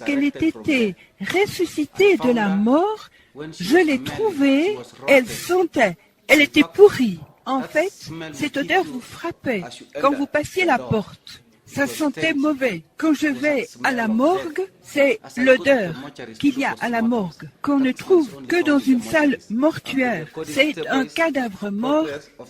lorsqu'elle était ressuscitée de la mort, je l'ai trouvée, elle sentait, elle était pourrie. En fait, cette odeur vous frappait quand vous passiez la porte. Ça sentait mauvais. Quand je vais à la morgue, c'est l'odeur qu'il y a à la morgue, qu'on ne trouve que dans une salle mortuaire. C'est un cadavre mort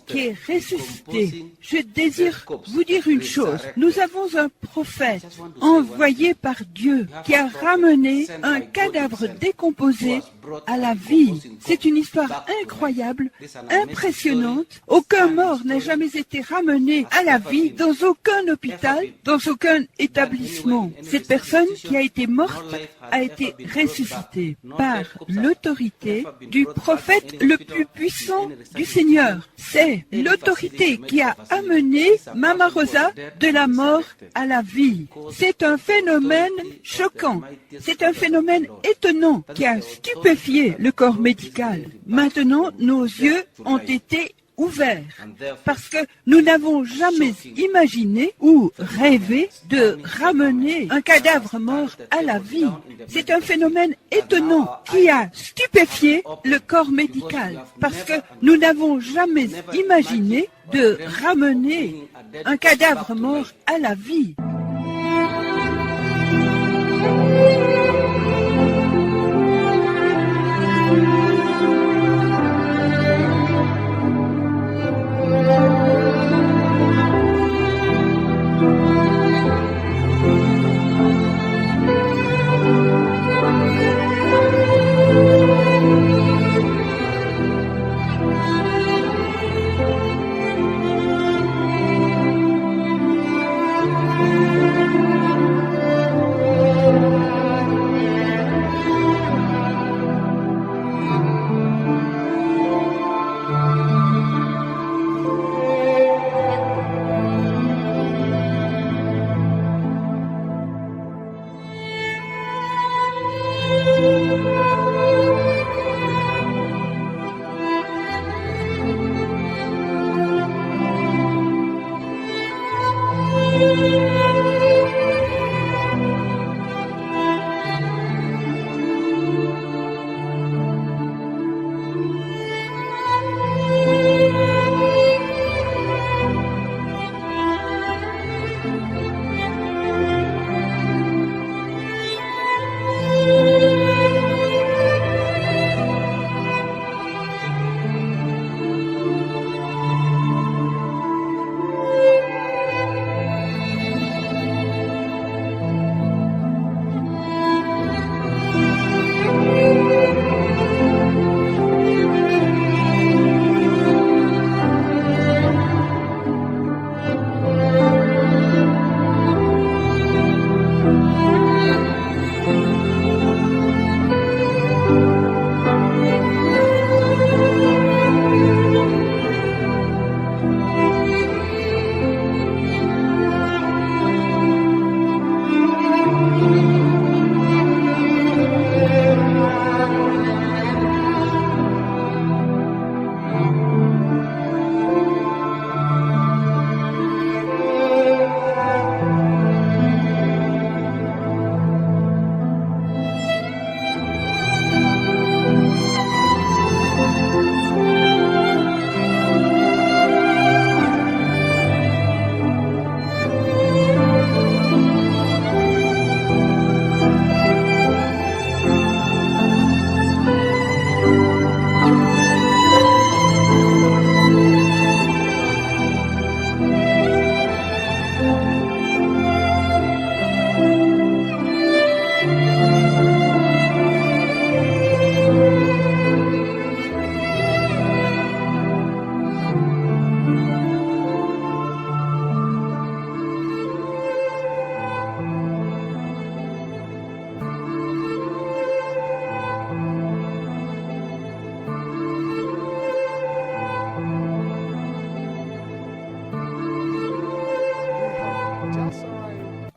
qui est ressuscité. Je désire vous dire une chose. Nous avons un prophète envoyé par Dieu qui a ramené un cadavre décomposé à la vie. C'est une histoire incroyable, impressionnante. Aucun mort n'a jamais été ramené à la vie dans aucun hôpital, dans aucun établissement. Cette personne qui a été morte a été ressuscitée par l'autorité du prophète le plus puissant du Seigneur. C'est l'autorité qui a amené Mama Rosa de la mort à la vie. C'est un phénomène choquant. C'est un phénomène étonnant qui a stupéfié le corps médical. Maintenant, nos yeux ont été ouverts parce que nous n'avons jamais imaginé ou rêvé de ramener un cadavre mort à la vie. C'est un phénomène étonnant qui a stupéfié le corps médical parce que nous n'avons jamais imaginé de ramener un cadavre mort à la vie.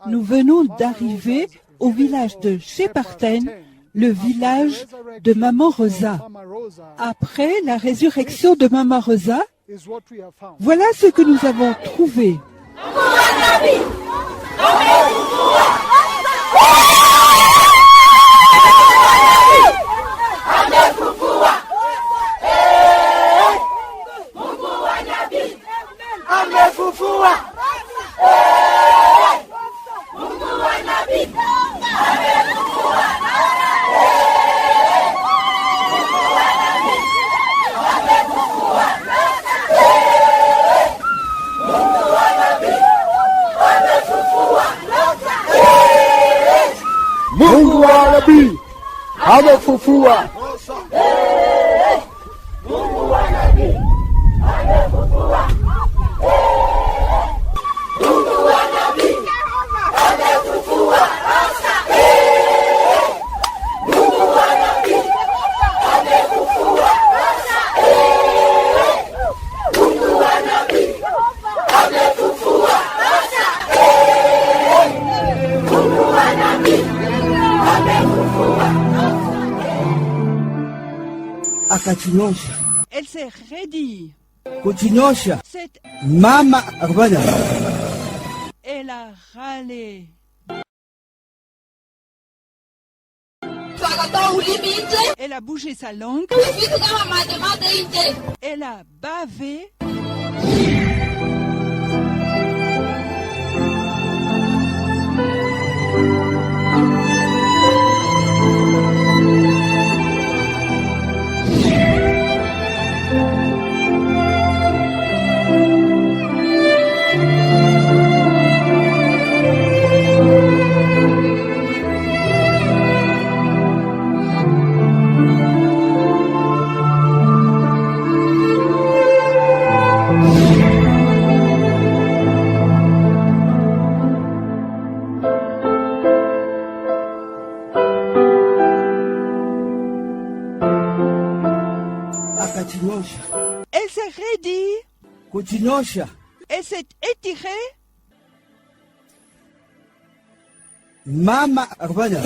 Nous venons d'arriver au village de Shepparton, le village de Maman Rosa. Après la résurrection de Maman Rosa, voilà ce que nous avons trouvé. nabii amefufua. Mungu wa nabii amefufua. Mungu wa nabii amefufua. Mungu wa nabii amefufua. Mungu wa nabii amefufua. Mungu wa nabii amefufua. Akachinyosha. Elle s'est raidie. Kuchinyosha. Cette... Mama akafanya. Elle a râlé. Elle a bougé sa langue. Elle a bavé. Elle s'est raidie. Kuchinyosha. Elle s'est étirée. Mama akafanya.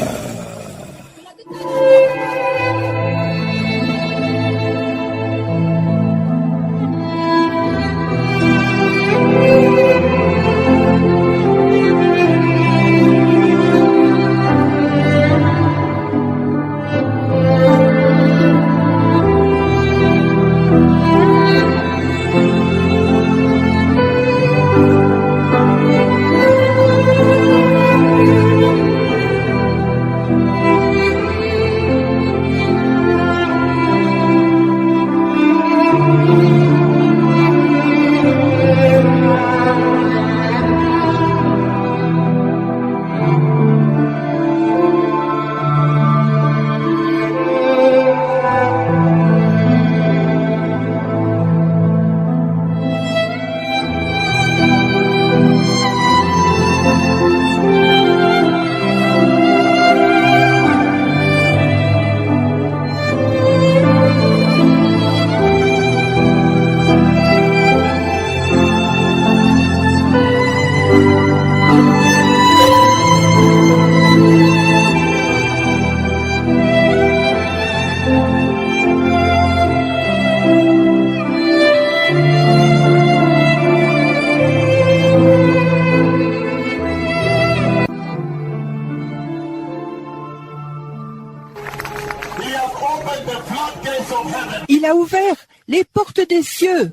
Il a ouvert les portes des cieux.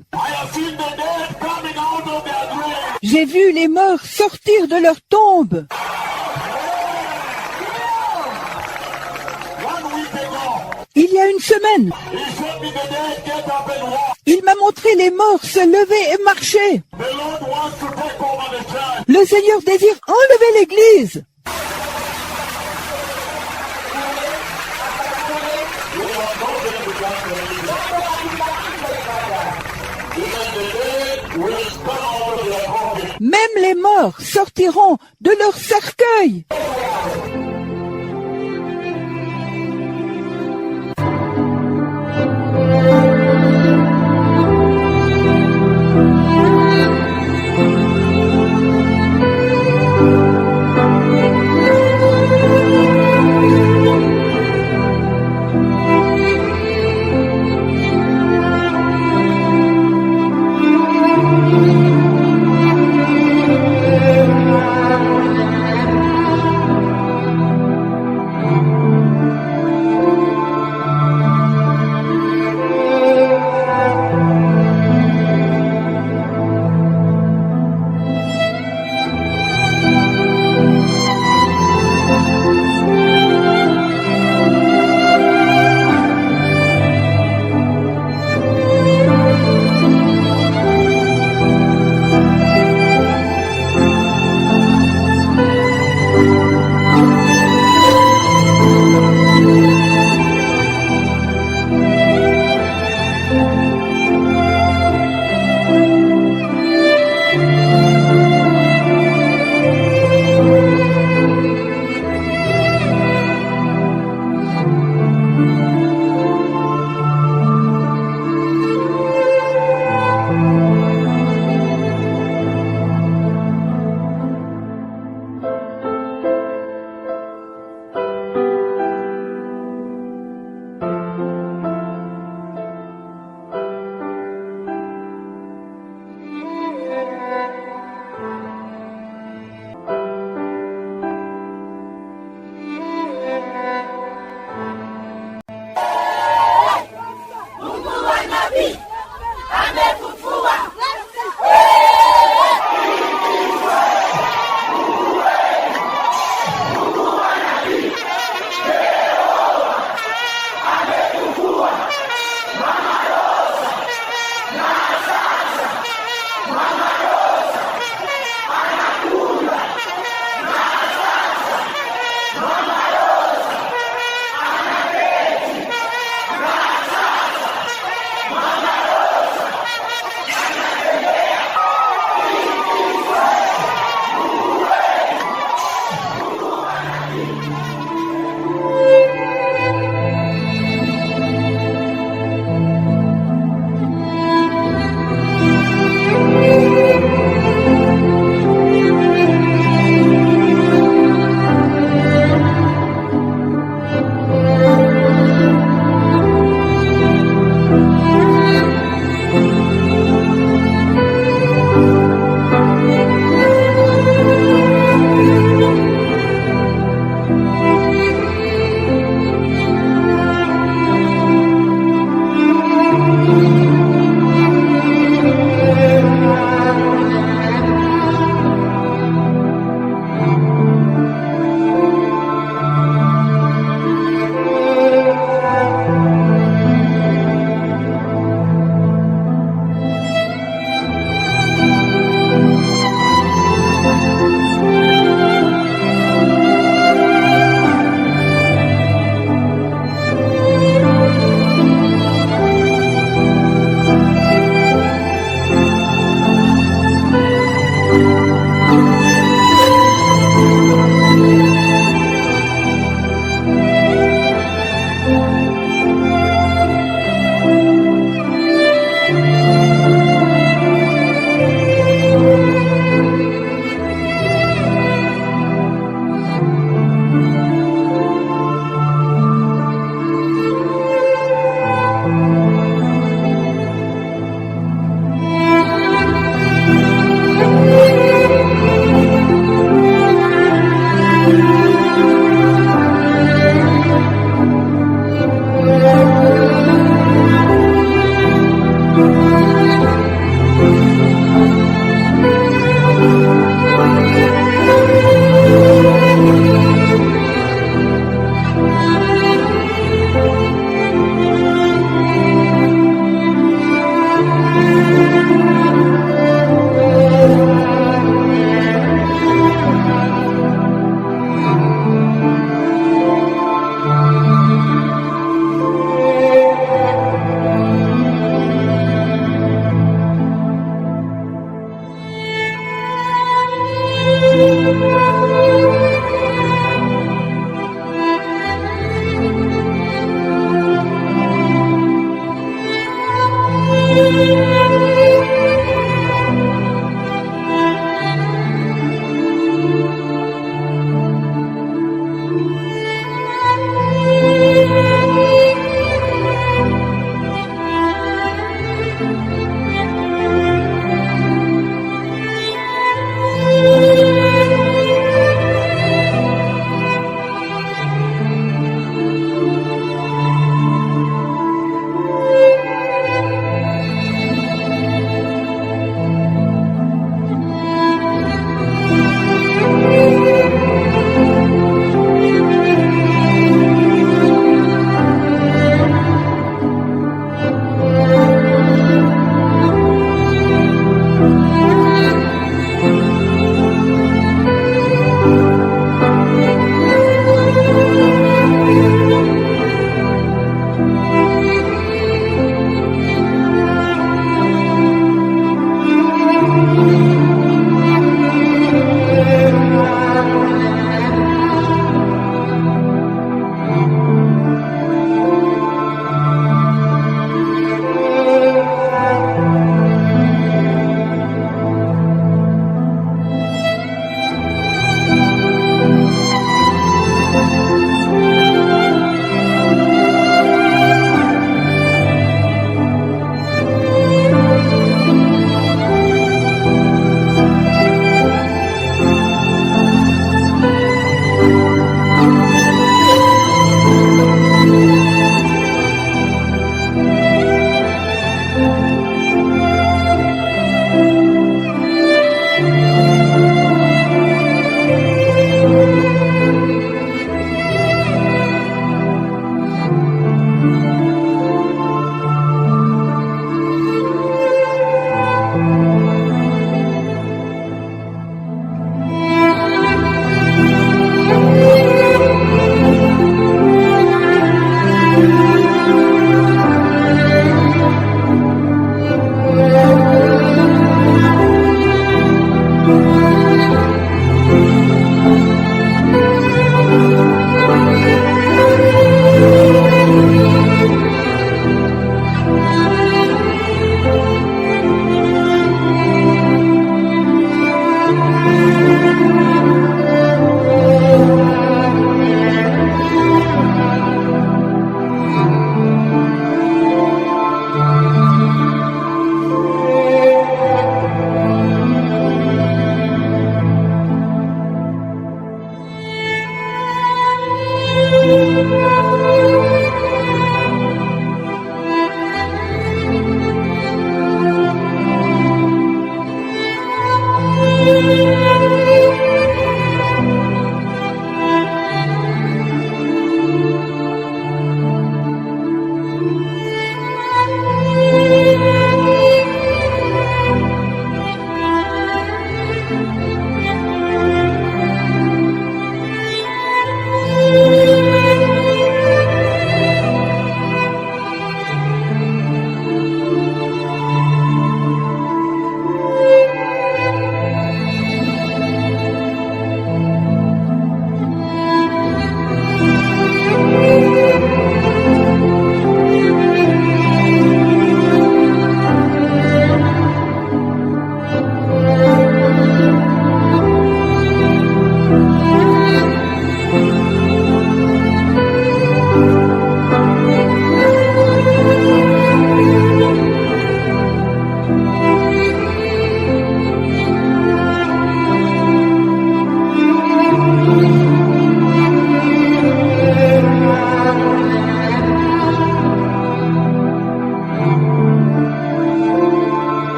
J'ai vu les morts sortir de leur tombe. Il y a une semaine, il m'a montré les morts se lever et marcher. Le Seigneur désire enlever l'Église. Même les morts sortiront de leur cercueil.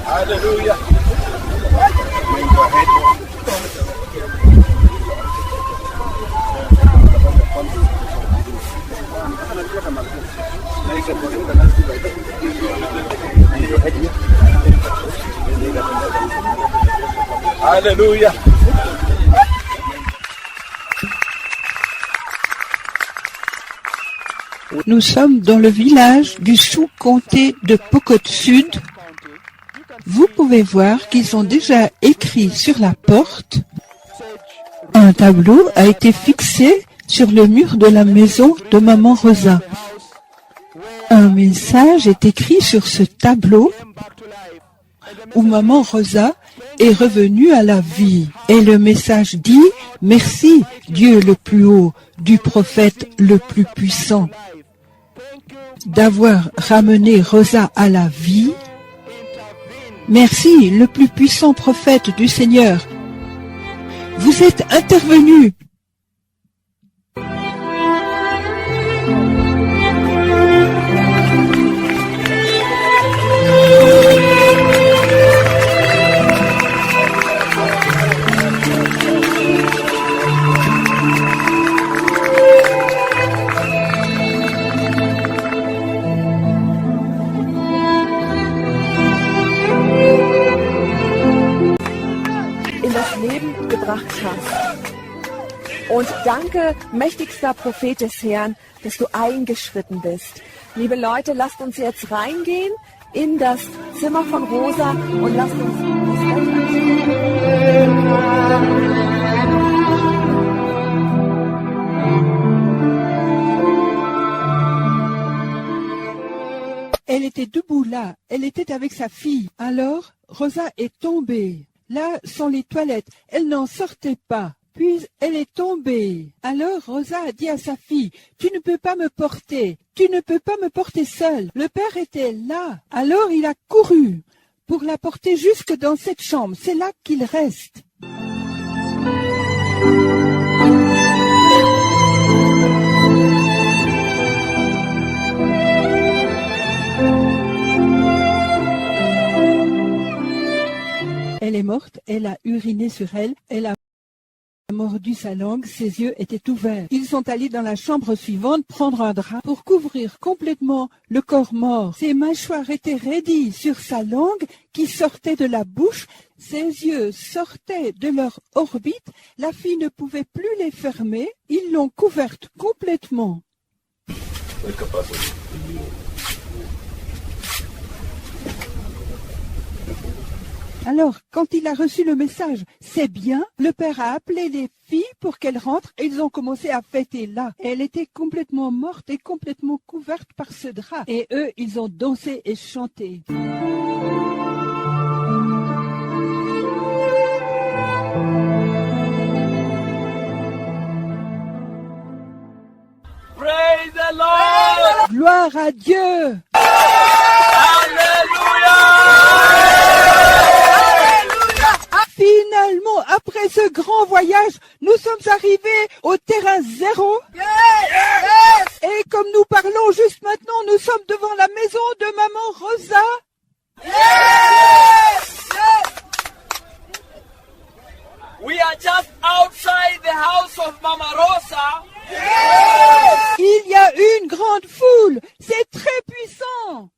Hallelujah. Hallelujah. Nous sommes dans le village du sous-comté de Pokot Sud. Vous pouvez voir qu'ils ont déjà écrit sur la porte. Un tableau a été fixé sur le mur de la maison de Maman Rosa. Un message est écrit sur ce tableau où Maman Rosa est revenue à la vie. Et le message dit « Merci, Dieu le plus haut, du prophète le plus puissant, d'avoir ramené Rosa à la vie. Merci, le plus puissant prophète du Seigneur. Vous êtes intervenu. » Und danke, mächtigster Prophet des Herrn, dass du eingeschritten bist. Liebe Leute, lasst uns jetzt reingehen in das Zimmer von Rosa und lasst uns das Elle était debout là, elle était avec sa fille. Alors, Rosa est tombée. Là sont les toilettes, elle n'en sortait pas. Puis elle est tombée. Alors Rosa a dit à sa fille, « Tu ne peux pas me porter, tu ne peux pas me porter seule. » Le père était là. Alors il a couru pour la porter jusque dans cette chambre. C'est là qu'il reste. Elle est morte, elle a uriné sur elle, elle a mordu sa langue, ses yeux étaient ouverts. Ils sont allés dans la chambre suivante prendre un drap pour couvrir complètement le corps mort. Ses mâchoires étaient raidies sur sa langue qui sortait de la bouche, ses yeux sortaient de leur orbite, la fille ne pouvait plus les fermer, ils l'ont couverte complètement. Alors, quand il a reçu le message, c'est bien, le père a appelé les filles pour qu'elles rentrent et ils ont commencé à fêter là. Elle était complètement morte et complètement couverte par ce drap. Et eux, ils ont dansé et chanté. Praise the Lord. Gloire à Dieu. Finalement, après ce grand voyage, nous sommes arrivés au terrain zéro. Et comme nous parlons juste maintenant, nous sommes devant la maison de Maman Rosa. We are just outside the house of Mama Rosa. Il y a une grande foule. C'est très puissant.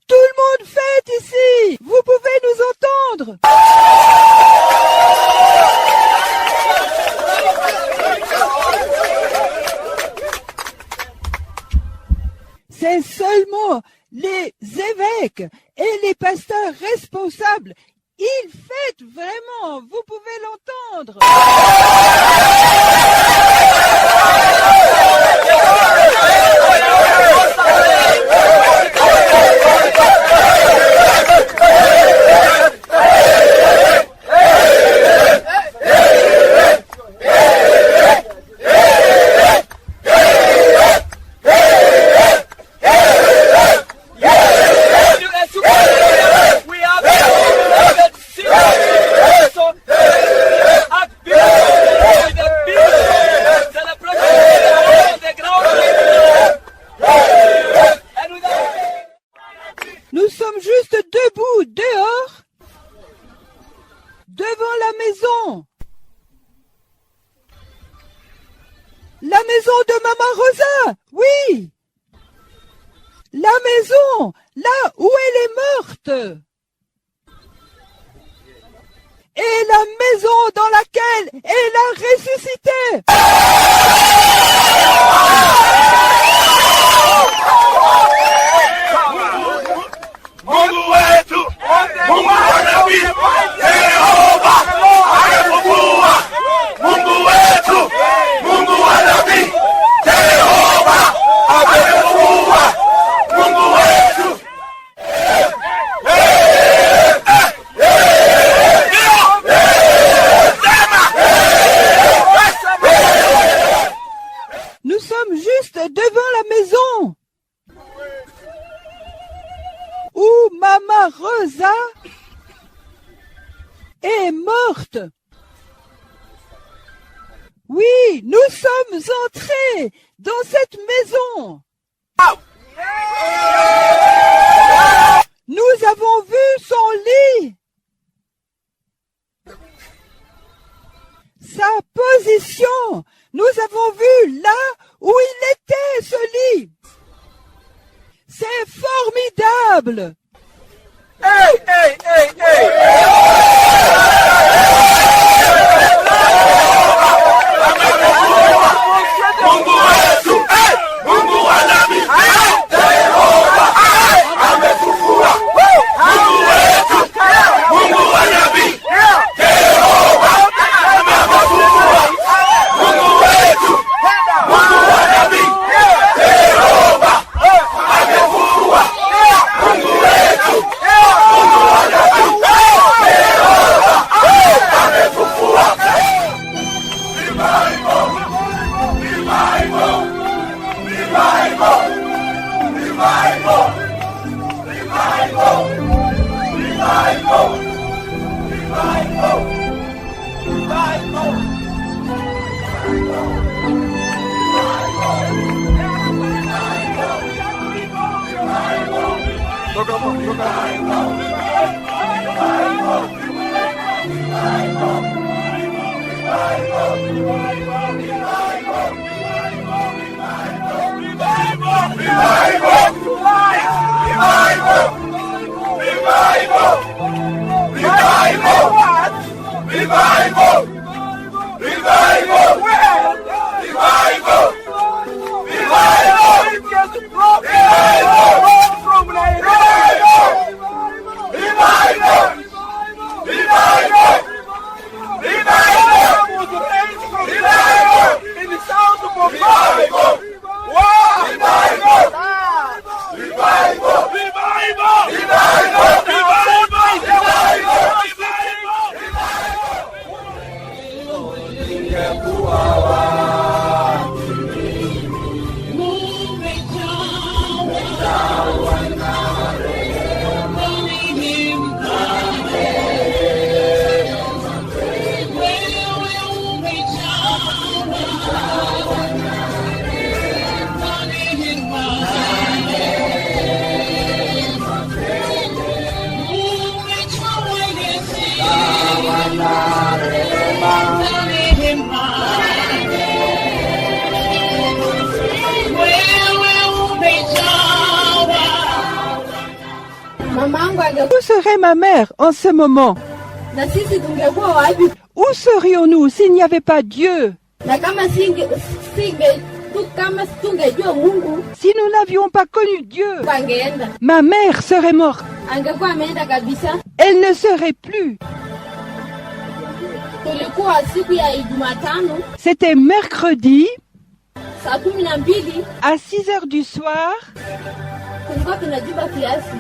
Tout le monde fête ici. Vous pouvez nous entendre. C'est seulement les évêques et les pasteurs responsables. Ils fêtent vraiment. Vous pouvez l'entendre. maison. La maison de Maman Rosa, oui. La maison, là où elle est morte. Et la maison dans laquelle elle a ressuscité. Mungu wetu, Mungu wa nabii, Yehova amefufua. Mungu wetu, Mungu wa nabii, Yehova amefufua. Mungu wetu. Nous sommes juste devant la maison où Maman Rosa est morte. Oui, nous sommes entrés dans cette maison. Nous avons vu son lit, sa position. Nous avons vu là où il était, ce lit. C'est formidable. Hey, hey, hey, hey. Mungu wetu, Mungu wa nabii, Yehova amefufua. Mungu wetu, Mungu wa nabii, Yehova amefufua. Mungu wetu, Mungu wa nabii, Yehova amefufua. Mungu wetu, Mungu wa nabii, Yehova amefufua. Où serait ma mère en ce moment? Où serions-nous s'il n'y avait pas Dieu? Si nous n'avions pas connu Dieu, ma mère serait morte. Elle ne serait plus. C'était mercredi à 6h du soir.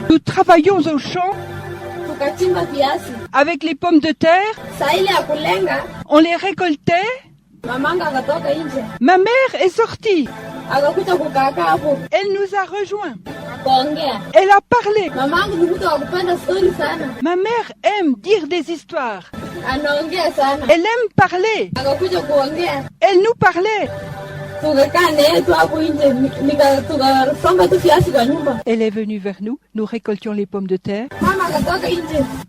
Nous travaillions au champ avec les pommes de terre. On les récoltait. Ma mère est sortie. Elle nous a rejoints. Elle a parlé. Ma mère aime dire des histoires. Elle aime parler. Elle nous parlait. Elle est venue vers nous. Nous récoltions les pommes de terre.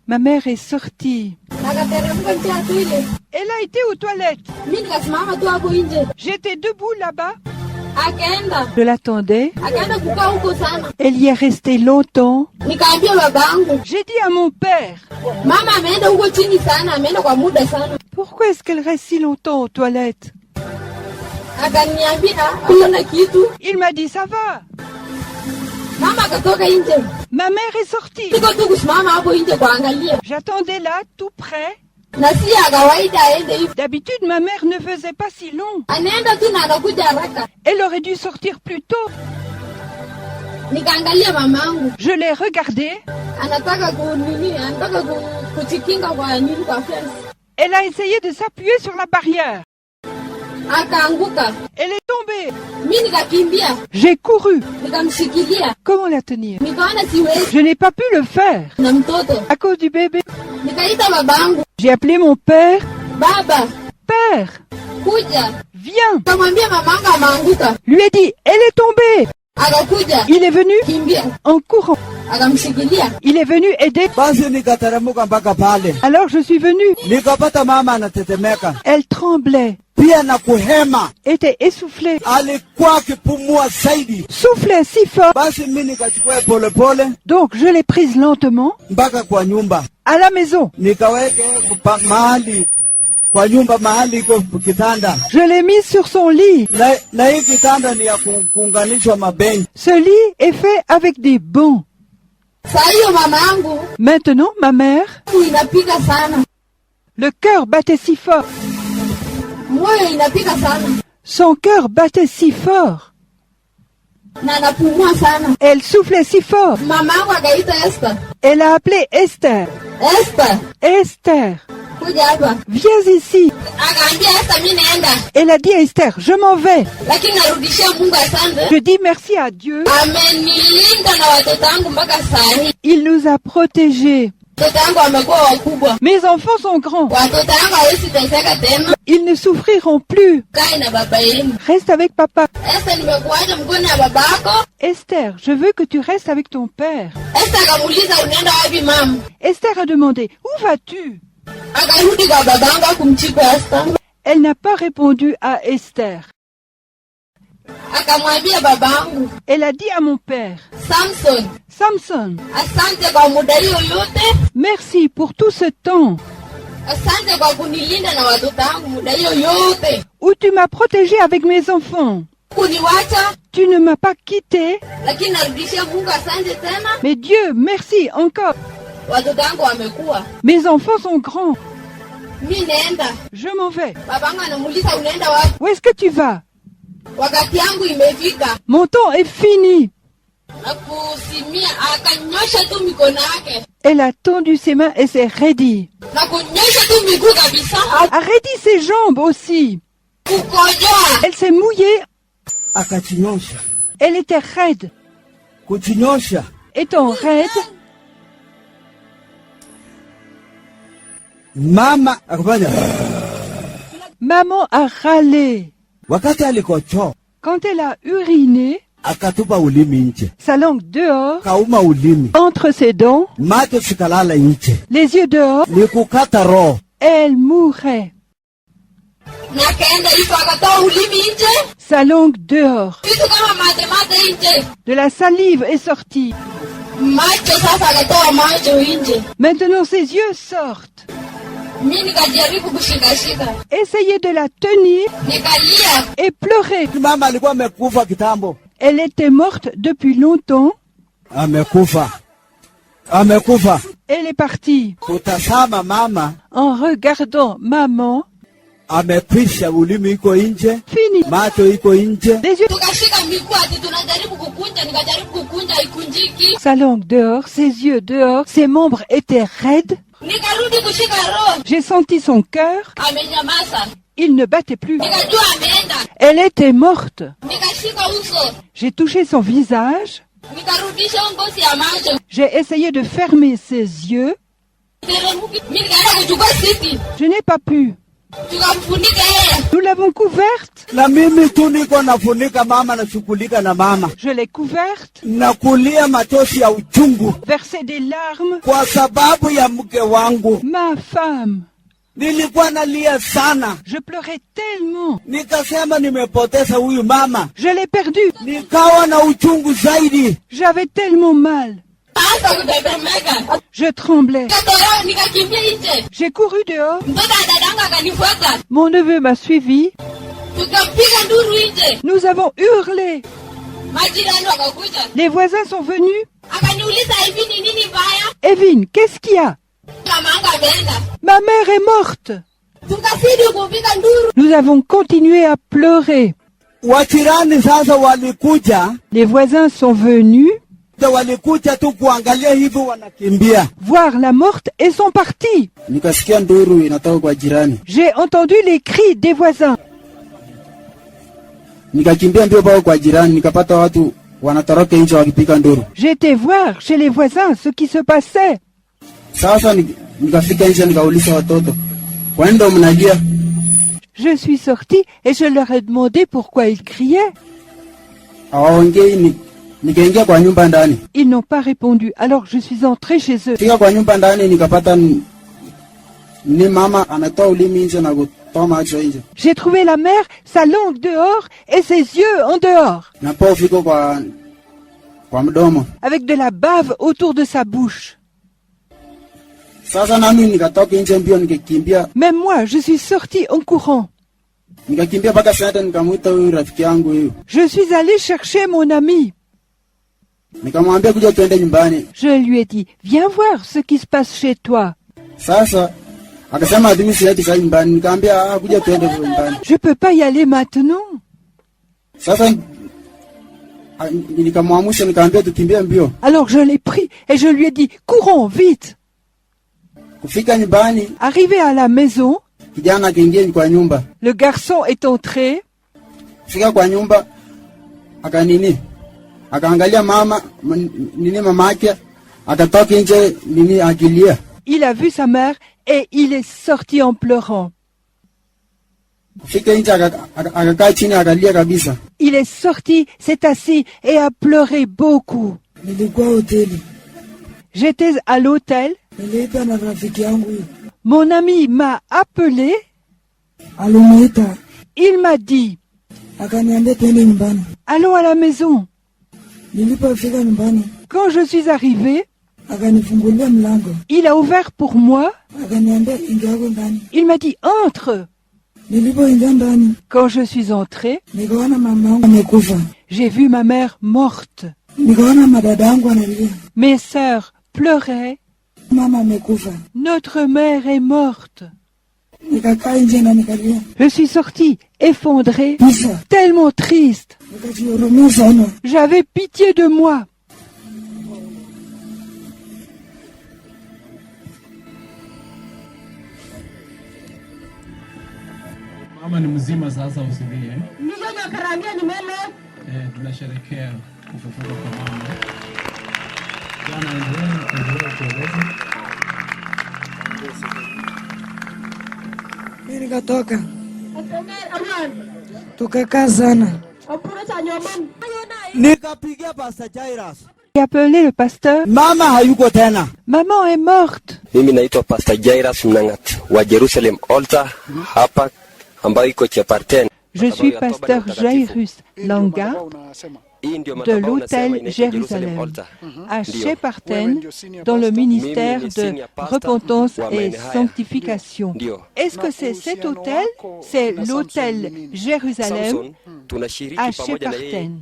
Ma mère est sortie. Akateremka nje ya toilet. Elle a été aux toilettes. Mimi nikasimama tu hapo nje. J'étais debout là-bas. Akaenda. Je l'attendais. Akaenda kukaa huko sana. Elle y est restée longtemps. Nikaambia babangu, J'ai dit à mon père, mama ameenda huko chini sana, ameenda kwa muda sana. pourquoi est-ce qu'elle reste si longtemps aux toilettes? Akaniambia hakuna kitu. Il m'a dit, ça va. Mama akatoka nje. Ma mère est sortie. Siko tu kusimama hapo nje kuangalia. J'attendais là, tout près. Na si ya kawaida aende hivi. D'habitude, ma mère ne faisait pas si long. Anaenda tu na anakuja haraka. Elle aurait dû sortir plus tôt. Nikaangalia mamangu. Je l'ai regardée. Anataka kujikinga kwa nini kwa fence. Elle a essayé de s'appuyer sur la barrière. Akaanguka. Elle est tombée. Mimi nikakimbia. J'ai couru. Nikamshikilia. Comment la tenir? Nikaona siwezi Je n'ai pas pu le faire na mtoto. à cause du bébé. Nikaita babangu. J'ai appelé mon père. Baba, Père, kuja. viens. Nikamwambia mamangu ameanguka. Lui ai dit, elle est tombée. Akakuja. Il est venu Kimbia. en courant. Akamshikilia. Il est venu aider. Basi nikateremka mpaka pale, Alors je suis venu. nikapata mama anatetemeka Elle tremblait, pia na kuhema, était essoufflée, alikuwa akipumua zaidi. soufflait si fort. Basi mimi nikachukua polepole Donc je l'ai prise lentement mpaka kwa nyumba, à la maison. nikaweke mahali kwa nyumba, mahali iko kitanda, Je l'ai mise sur son lit. na hii kitanda ni ya kuunganishwa mabenchi. Ce lit est fait avec des bancs. Saa hiyo mamangu Maintenant, ma mère, inapiga sana. le cœur battait si fort. Moyo inapiga sana. Son cœur battait si fort. Na anapumua sana. Elle soufflait si fort. Mamangu akaita Esther. Elle a appelé Esther. Esther, Esther, kuja hapa. viens ici. Akaambia Esther, mimi naenda. Elle a dit à Esther, je m'en vais. Lakini narudishia Mungu asante. Je dis merci à Dieu. Amenilinda na watoto wangu mpaka saa hii. Il nous a protégés. Watoto wangu wamekuwa wakubwa. Mes enfants sont grands. Watoto wangu hawezi teseka tena. Ils ne souffriront plus. Kae na baba yenu. Reste avec papa. Esther, nimekuacha mkono ya babako. Esther, je veux que tu restes avec ton père. Esther akamuuliza unaenda wapi mama? Esther a demandé, où vas-tu? Akarudi kwa babangu akumjibu Esther. Elle n'a pas répondu à Esther. Akamwambia babangu, Elle a dit à mon père, Samson, Samson, asante kwa muda hiyo yote. merci pour tout ce temps Asante kwa kunilinda na watoto wangu muda hiyo yote. où tu m'as protégé avec mes enfants. Kuniwacha, Tu ne m'as pas quitté, lakini narudishia Mungu asante tena. mais Dieu, merci encore. Watoto wangu wamekuwa. Mes enfants sont grands. Mimi naenda. Je m'en vais. Babangu anamuuliza unaenda wapi? Où est-ce que tu vas? Wakati yangu imefika. Mon temps est fini. Na kusimia akanyosha tu mikono yake. Elle a tendu ses mains et s'est raidie. Na kunyosha tu miguu kabisa. A raidi ses jambes aussi. Kukojoa. Elle s'est mouillée. Akachinyosha, Elle était raide. kuchinyosha. Étant raide, Mama akafanya maman a râlé. wakati alikochoa, Quand elle a uriné, akatupa ulimi nje, sa langue dehors, kauma ulimi, entre ses dents, macho sikalala nje, les yeux dehors, ni kukata roho. elle mourait. Na kaenda hivyo akatoa ulimi nje. Sa langue dehors. Kitu kama mate nje. De la salive est sortie. Macho sasa akatoa macho nje. Maintenant ses yeux sortent. Mimi nikajaribu kushikashika. Essayez de la tenir Nikalia. et pleurer. Mama alikuwa amekufa kitambo, Elle était morte depuis longtemps. amekufa, amekufa. Elle est partie. Kutazama mama En regardant maman, amekwisha, ulimi iko nje, fini. macho iko nje. Les yeux, Tukashika miguu ati tunajaribu kukunja, nikajaribu kukunja ikunjiki. sa langue dehors, ses yeux dehors, ses membres étaient raides. Nikarudi kushika roho. J'ai senti son cœur. Amenyamaza. Il ne battait plus. Nikajua ameenda. Elle était morte. Nikashika uso. J'ai touché son visage. Nikarudisha ngozi ya macho. J'ai essayé de fermer ses yeux. Teremuki. Mimi nikaenda kuchukua siti. Je n'ai pas pu. tukamfunika yeye. Nous l'avons couverte. Na mimi tu niko nafunika mama, nashughulika na mama, Je l'ai couverte, na kulia machozi ya uchungu versé des larmes. kwa sababu ya mke wangu. Ma femme. Nilikuwa nalia sana, Je pleurais tellement. nikasema nimepoteza huyu mama, Je l'ai perdu. nikawa na uchungu zaidi. J'avais tellement mal. Hata kutetemeka. Je tremblais. Nikatoroka nikakimbia nje. J'ai couru dehors. Mtoto wa dadangu akanifuata. Mon neveu m'a suivi. Tukapiga nduru nje. Nous avons hurlé. Majirani wakakuja. Les voisins sont venus. Akaniuliza hivi ni nini baya? Evine, qu'est-ce qu'il y a? Mamangu ameenda. Ma mère est morte. Tukazidi kupiga nduru. Nous avons continué à pleurer. Wachirani sasa walikuja, Les voisins sont venus walikuja tu kuangalia hivi, wanakimbia. voir la morte et sont partis. Nikasikia nduru inatoka kwa jirani, J'ai entendu les cris des voisins. nikakimbia mbio mpaka kwa jirani, nikapata watu wanatoroka nje wakipiga nduru. J'étais voir chez les voisins ce qui se passait. Sasa nikafika nje, nikauliza watoto, kwa nini ndo mnalia? Je suis sortie et je leur ai demandé pourquoi ils criaient. Hawaongei. Nikaingia kwa nyumba ndani. Ils n'ont pas répondu, alors je suis entrée chez eux. Fika kwa nyumba ndani, nikapata ni mama ametoa ulimi nje na kutoa macho nje, J'ai trouvé la mère, sa langue dehors et ses yeux en dehors, na povu fiko kwa mdomo. avec de la bave autour de sa bouche. Sasa nami nikatoka nje mbio, nikakimbia Même moi, je suis sortie en courant. mpaka sasa, nikamuita huyu rafiki yangu huyu, Je suis allée chercher mon ami. nikamwambia kuja tuende nyumbani. Je lui ai dit, viens voir ce qui se passe chez toi. Sasa akasema adimi sieti kwa nyumbani, nikamwambia kuja tuende nyumbani. Je peux pas y aller maintenant. Sasa nikamwamusha, nikamwambia tukimbie mbio. Alors je l'ai pris et je lui ai dit, courons vite. Kufika nyumbani, Arrivé à la maison, kijana akaingia kwa nyumba. le garçon est entré. Fika kwa nyumba, akaangalia mama mamake, akatoka nje akilia. Il a vu sa mère et il est sorti en pleurant. Fika nje akakaa chini akalia kabisa. Il est sorti, s'est assis et a pleuré beaucoup. Nilikuwa hoteli. J'étais à l'hôtel. Niliita na rafiki yangu. Mon ami m'a appelé. Alimuita. Il m'a dit, Akaniambia twende nyumbani. allons à la maison. Nilipofika nyumbani, Quand je suis arrivée, akanifungulia mlango. il a ouvert pour moi. Akaniambia ingia ndani. Il m'a dit, entre. Nilipoingia ndani, Quand je suis entrée, nikaona mama yangu amekufa. j'ai vu ma mère morte. Nikaona madada yangu analia. Mes sœurs pleuraient. Mama amekufa. Notre mère est morte. Nikakaa nje na nikalia. Je suis sortie, effondrée, Kisa. tellement triste. Nikajihurumia sana. J'avais pitié de moi. Mama ni mzima sasa, usilie. Tunasherehekea kufufuka kwa mama. Jana endelea kueleza. Mimi nikatoka. Tukakaa sana. Nikapigia Pastor Jairus. J'ai appelé le pasteur. Mama hayuko tena. Maman est morte. Mimi naitwa Pastor Jairus Mnangat wa Jerusalem Altar hapa ambayo iko Cheparten. Je suis pasteur Jairus Langa de l'hôtel Jérusalem à Cheparten dans le ministère de repentance et sanctification. Est-ce que c'est cet hôtel? C'est l'hôtel Jérusalem à Cheparten.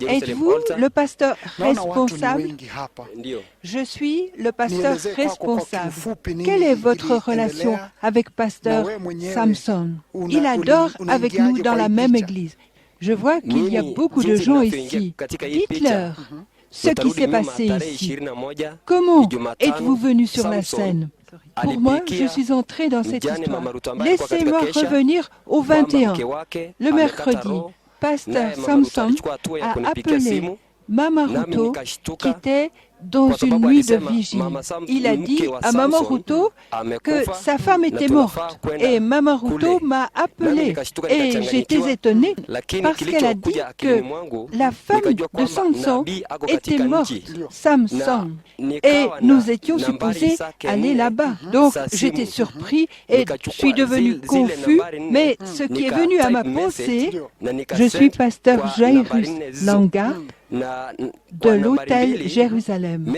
Êtes-vous le pasteur responsable? Je suis le pasteur responsable. Quelle est votre relation avec pasteur Samson? Il adore avec nous dans la même église. Je vois qu'il y a beaucoup de gens ici. Dites-leur ce qui s'est passé ici. Comment êtes-vous venu sur la scène? Pour moi, je suis entré dans cette histoire. Laissez-moi revenir au 21. Le mercredi, pasteur Samson a appelé Mama Ruto, qui était dans une nuit de vigile. Il a dit à Maman Ruto que sa femme était morte. Et Maman Ruto m'a appelé. Et j'étais étonné parce qu'elle a dit que la femme de Samson était morte, Samson. Et nous étions supposés aller là-bas. Donc j'étais surpris et suis devenu confus. Mais ce qui est venu à ma pensée, je suis pasteur Jairus Langa de l'hôtel Jérusalem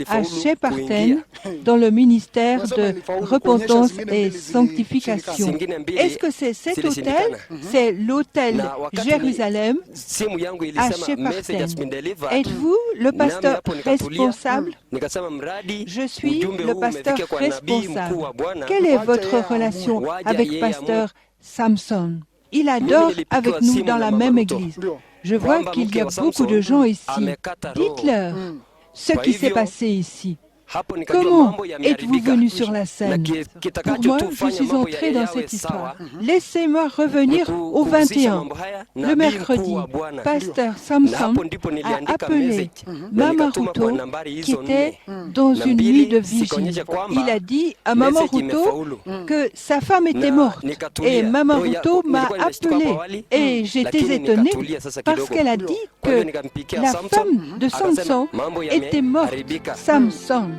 à Shepparton dans le ministère de repentance et sanctification. Est-ce que c'est cet hôtel? C'est l'hôtel Jérusalem à Shepparton. Êtes-vous le pasteur responsable? Je suis le pasteur responsable. Quelle est votre relation avec pasteur Samson? Il adore avec nous dans la même église. Je vois qu'il y a beaucoup de gens ici. Dites-leur ce qui s'est passé ici. Comment êtes-vous venu sur la scène? Pour moi, je suis entré dans cette histoire. Laissez-moi revenir au 21. Le mercredi, pasteur Samson a appelé Maman Ruto qui était dans une nuit de vigile. Il a dit à Maman Ruto que sa femme était morte. Et Maman Ruto m'a appelé. Et j'étais étonné parce qu'elle a dit que la femme de Samson était morte. Samson.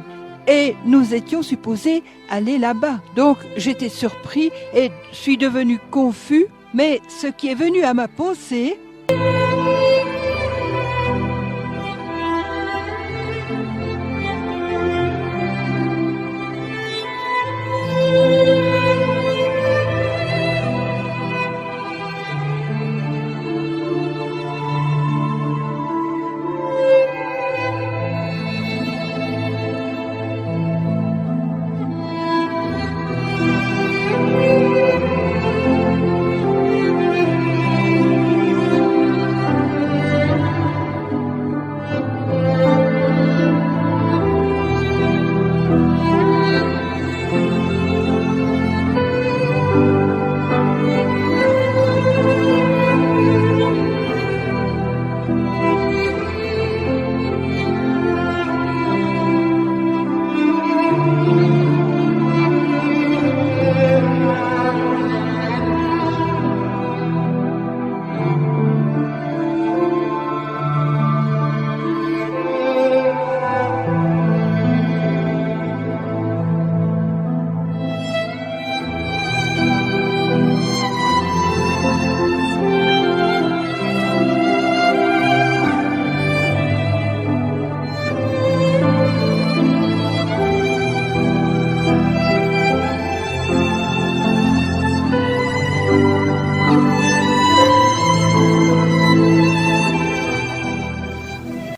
Et nous étions supposés aller là-bas. Donc j'étais surpris et suis devenu confus. Mais ce qui est venu à ma pensée,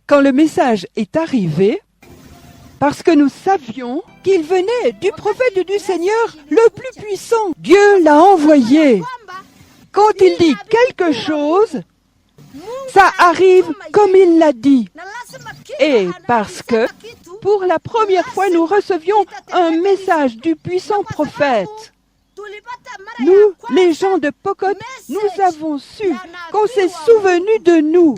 quand le message est arrivé, parce que nous savions qu'il venait du prophète du Seigneur le plus puissant. Dieu l'a envoyé. Quand il dit quelque chose, ça arrive comme il l'a dit. Et parce que, pour la première fois, nous recevions un message du puissant prophète. Nous, les gens de Pokot, nous avons su qu'on s'est souvenu de nous.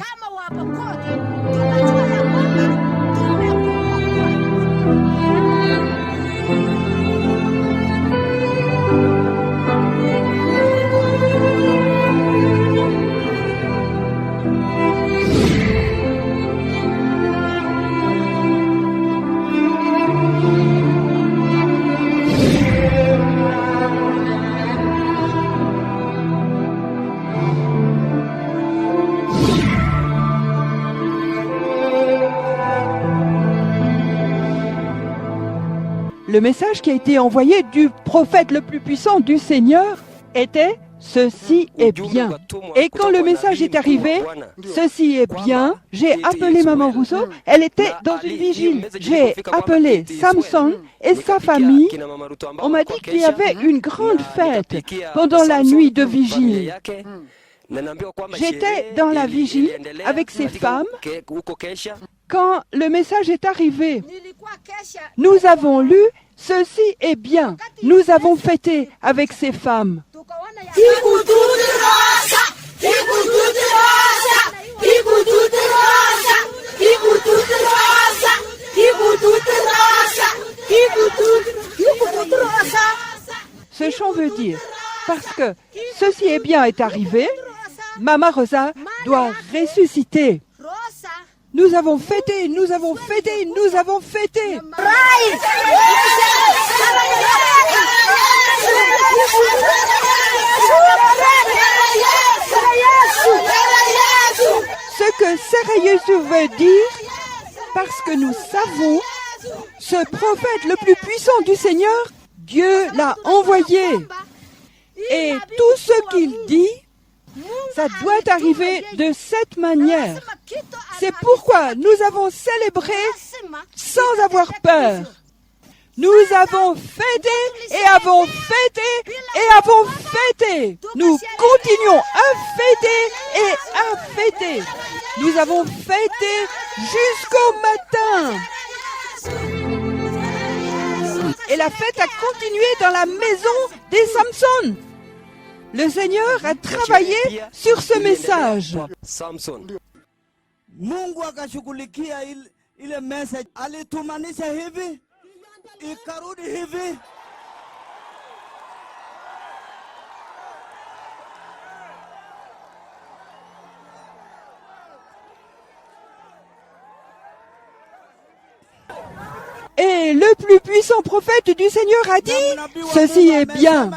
Le message qui a été envoyé du prophète le plus puissant du Seigneur était « Ceci est bien ». Et quand le message est arrivé, « Ceci est bien », j'ai appelé Maman Rousseau, elle était dans une vigile. J'ai appelé Samson et sa famille. On m'a dit qu'il y avait une grande fête pendant la nuit de vigile. J'étais dans la vigile avec ces femmes. Quand le message est arrivé, nous avons lu « Ceci est bien ». Nous avons fêté avec ces femmes. Ce chant veut dire, parce que ceci est bien est arrivé, Mama Rosa doit ressusciter. Nous avons fêté, nous avons fêté, nous avons fêté. Ce que Sera Yesu veut dire, parce que nous savons, ce prophète le plus puissant du Seigneur, Dieu l'a envoyé. Et tout ce qu'il dit, ça doit arriver de cette manière. C'est pourquoi nous avons célébré sans avoir peur. Nous avons fêté et avons fêté et avons fêté. Nous continuons à fêter et à fêter. Nous avons fêté jusqu'au matin. Et la fête a continué dans la maison des Samson. Le Seigneur a travaillé sur ce message. Samson. Mungu akashughulikia ile message, alitumanisha hivi ikarudi hivi. Et le plus puissant prophète du Seigneur a dit, ceci est bien.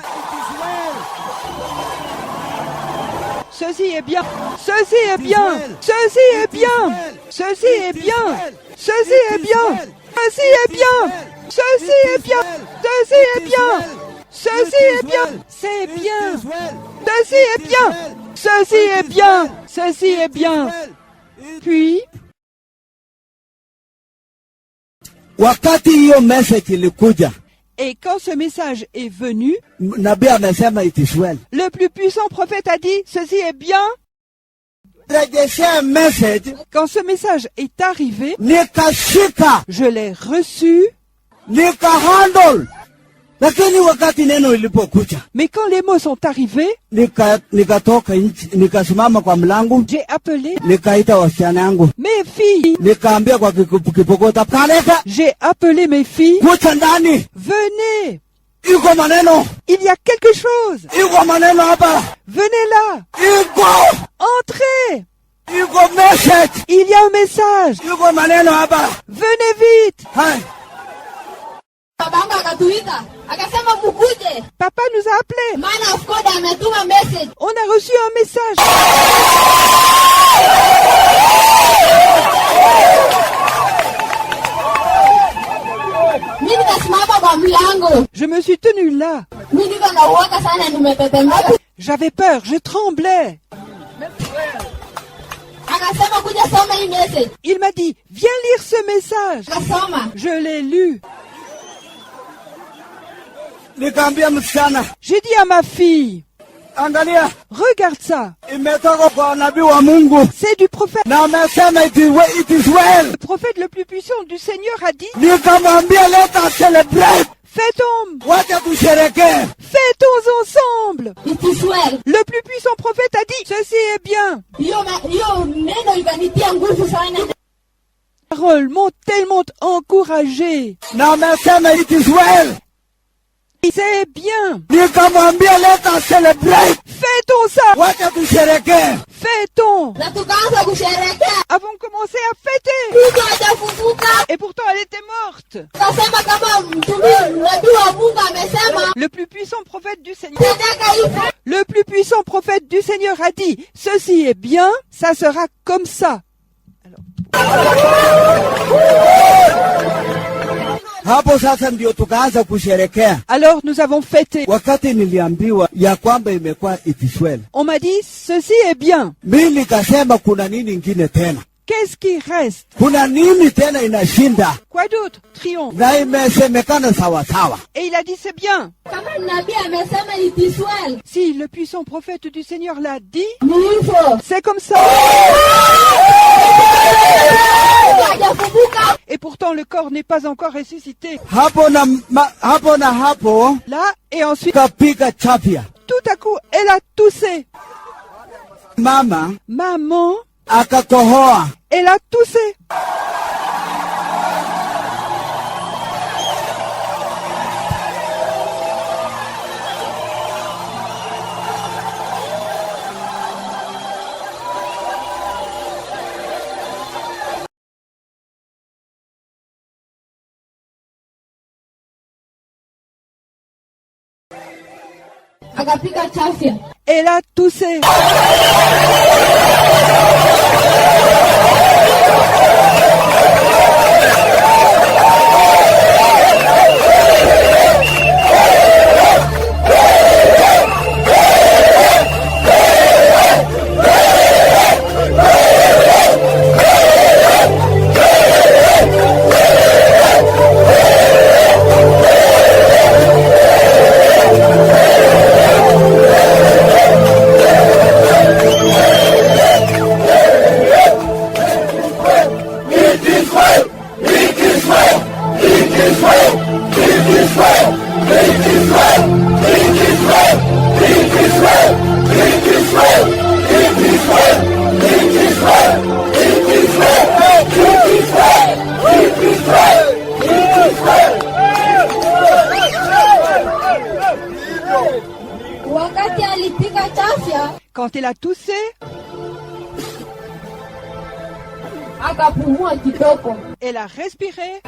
Ceci est bien. Ceci est bien. Ceci est bien. Ceci est bien. Ceci est bien. Ceci est bien. Ceci est bien. Ceci est bien. Ceci est bien. C'est bien. Ceci est bien. Ceci est bien. Ceci est bien. Puis, wakati hiyo message ilikuja, et quand ce message est venu, nabii amesema it is well. le plus puissant prophète a dit, ceci est bien. Rejeshea message, Quand ce message est arrivé, nikashika, je l'ai reçu, nikahandle. Lakini wakati neno ilipokuja, mais quand les mots sont arrivés, nikatoka nje, nikasimama kwa mlango, j'ai appelé nikaita wasichana yangu, mes filles. nikaambia kwa kipokota, kaleka J'ai appelé mes filles. kucha ndani, Venez, iko maneno, il y a quelque chose. iko maneno hapa, Venez là, iko entrez. iko message, Il y a un message. iko maneno hapa. Venez vite. Hai, Babangu akatuita akasema mukuje, Papa nous a appelés. maana of God ametuma message. On a reçu un message. Mimi nikasimama kwa mlango, Je me suis tenue là. mimi niko na uoga sana, nimetetemeka. J'avais peur, je tremblais. Akasema kuja soma hii message. Il m'a dit, viens lire ce message. Akasoma, Je l'ai lu. nikaambia msichana, J'ai dit à ma fille, angalia, regarde ça. imetoka kwa nabii wa Mungu, C'est du prophète. na amesema it is well. Le prophète le plus puissant du Seigneur a dit, Nikamwambia let us celebrate, fêtons, wacha tusherekee. fêtons ensemble. it is well. Le plus puissant prophète a dit, ceci est bien. Hiyo neno ikanitia nguvu sana. Les paroles m'ont tellement encouragé. Na amesema it is well. C'est bien. Nikamwambia let us celebrate, Fêtons ça. wacha tusherekee. Fêtons. Na tukaanza kusherehekea. Avons commencé à fêter. Mtu hajafufuka. Et pourtant elle était morte. Akasema kama mtumishi nabii wa Mungu amesema Le plus puissant prophète du Seigneur. tendeka hivyo. Le plus puissant prophète du Seigneur a dit, ceci est bien, ça sera comme ça. Hapo sasa ndio tukaanza kusherekea. Alors nous avons fêté. Wakati niliambiwa ya kwamba imekuwa it is well, On m'a dit, ceci est bien. mimi nikasema kuna nini ingine tena, Qu'est-ce qui reste? kuna nini tena inashinda, Quoi d'autre? Triomphe. na imesemekana sawasawa. Et il a dit, c'est bien. Kama nabii amesema it is well. Si le puissant prophète du Seigneur l'a dit, Ni hivyo. c'est comme ça. Hajafufuka. Et pourtant le corps n'est pas encore ressuscité. Hapo na hapo Là, et ensuite, kapiga chapia, tout à coup, elle a toussé. mama Maman, akakohoa, elle a toussé. Akapika chafya. Elle a toussé. Wakati alipika chafya, Quand elle a toussé, akapumua kidogo. elle a respiré.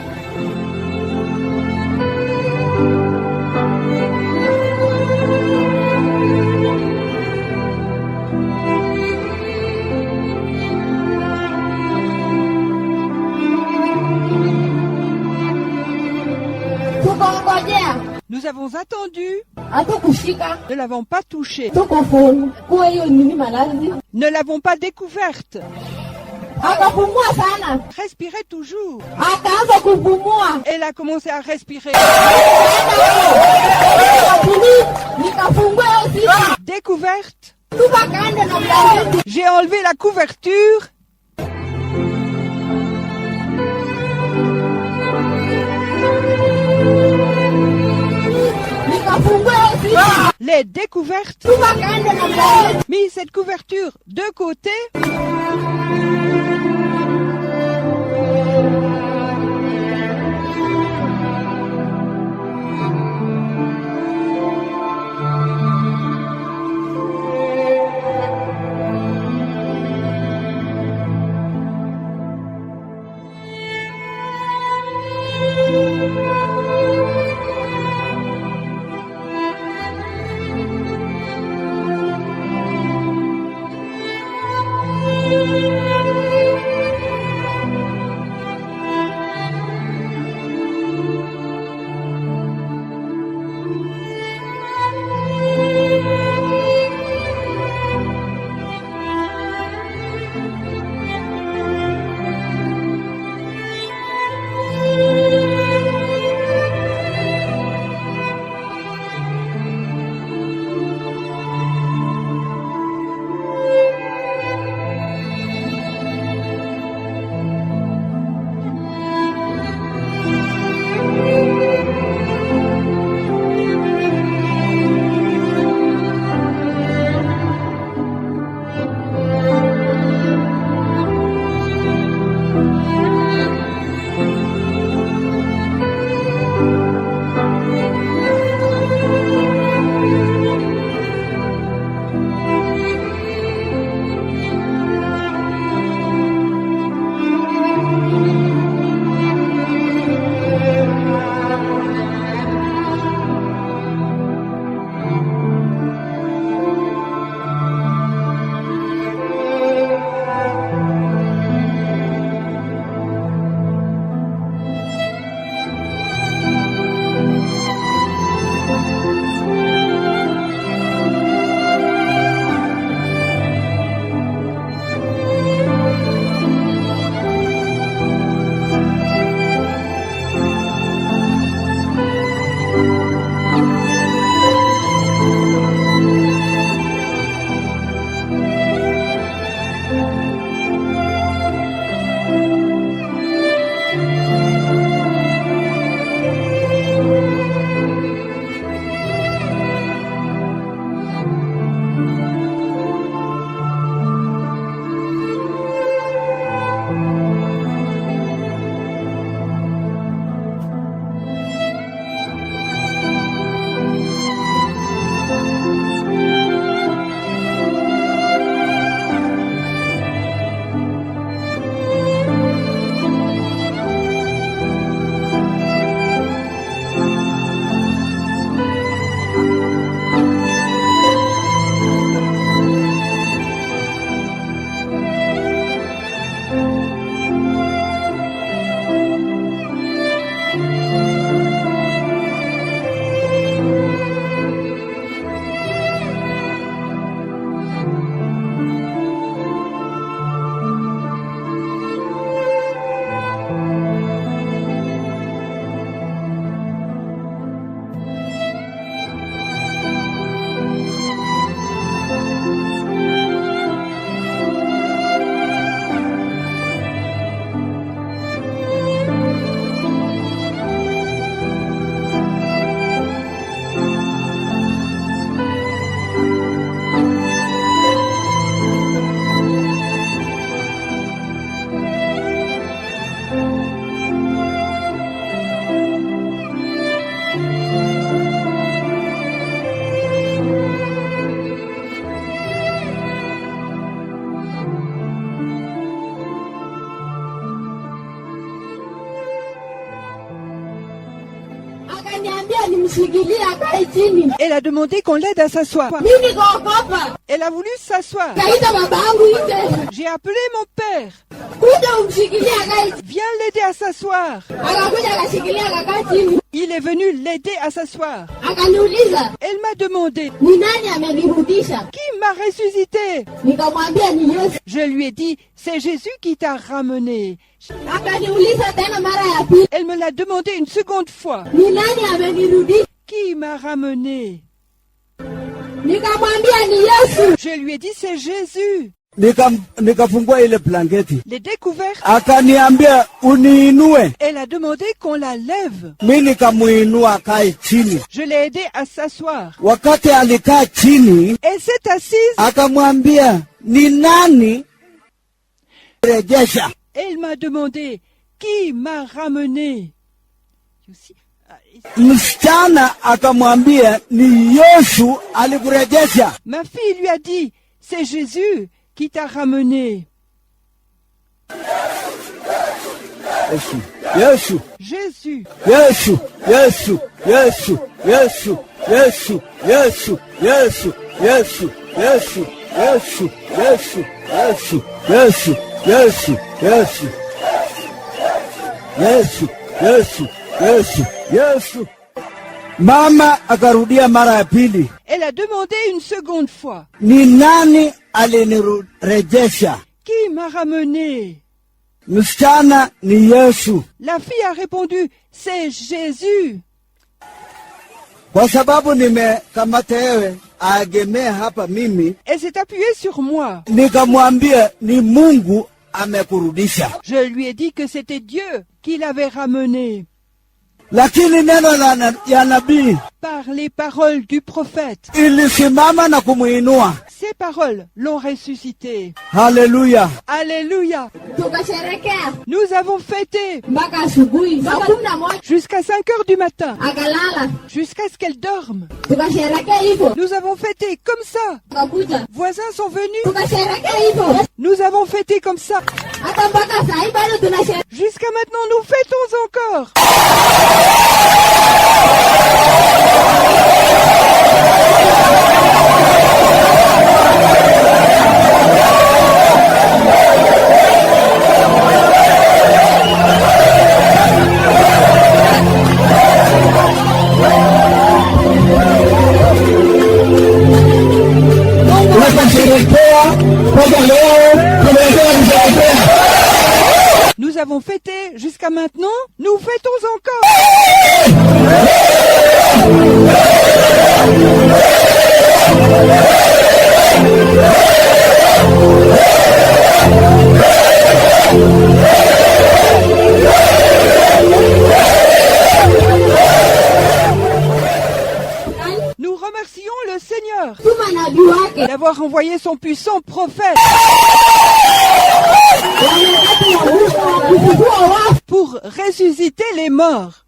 Tukongojea, Nous avons attendu, hatukushika. ne l'avons pas touchée, Tukafungua hiyo nini malazi. ne l'avons pas découverte. Akapumua sana. Respirait toujours. Akaanza kupumua. Elle a commencé à respirer. Nikafungua hiyo siku. Découverte. Tukakaenda na blanketi. J'ai enlevé la couverture. Nikafungua hiyo siku. Les découvertes. Tukakaenda na blanketi. Mis cette couverture de côté. Elle a demandé qu'on l'aide à s'asseoir. Elle a voulu s'asseoir. J'ai appelé mon père. Viens l'aider à s'asseoir. Il est venu l'aider à s'asseoir. Elle m'a demandé, qui m'a ressuscité? Je lui ai dit, c'est Jésus qui t'a ramené. Elle me l'a demandé une seconde fois. Qui m'a ramené? Je lui ai dit, c'est Jésus. Nikafungua ile blanketi. Les découvertes. Akaniambia uniinue. Elle a demandé qu'on la lève. Mimi nikamuinua akae chini. Je l'ai aidé à s'asseoir. Wakati alikaa chini, elle s'est assise. Akamwambia, ni nani rejesha? Elle m'a demandé, qui m'a ramené? Msichana akamwambia, ni Yesu alikurejesha. Ma fille lui a dit, c'est Jésus qui t'a ramené. Jésus. Jésus. Jésus. Jésus. Jésus. Jésus. Jésus. Jésus. Jésus. Jésus. Jésus. Jésus. Jésus. Jésus. Jésus. Jésus. Jésus. Yesu, Yesu, Yesu, Yesu. Mama akarudia mara ya pili. Elle a demandé une seconde fois. Ni nani alinirejesha? Qui m'a ramené? Msichana ni Yesu. La fille a répondu, c'est Jésus. Kwa sababu nimekamata wewe agemea hapa mimi. Elle s'est appuyée sur moi. Nikamwambia ni Mungu amekurudisha. Je lui ai dit que c'était Dieu qui l'avait ramené. Lakini neno ya nabii, par les paroles du prophète, ilisimama na kumuinua. Ces paroles l'ont ressuscité. Alléluia. Alléluia. Nous avons fêté jusqu'à 5 heures du matin, jusqu'à ce qu'elle dorme. Nous avons fêté comme ça. Voisins sont venus. Nous avons fêté comme ça. Jusqu'à maintenant, nous fêtons encore. Nous avons fêté jusqu'à maintenant, nous fêtons encore. Nous remercions le Seigneur d'avoir envoyé son puissant prophète pour ressusciter les morts.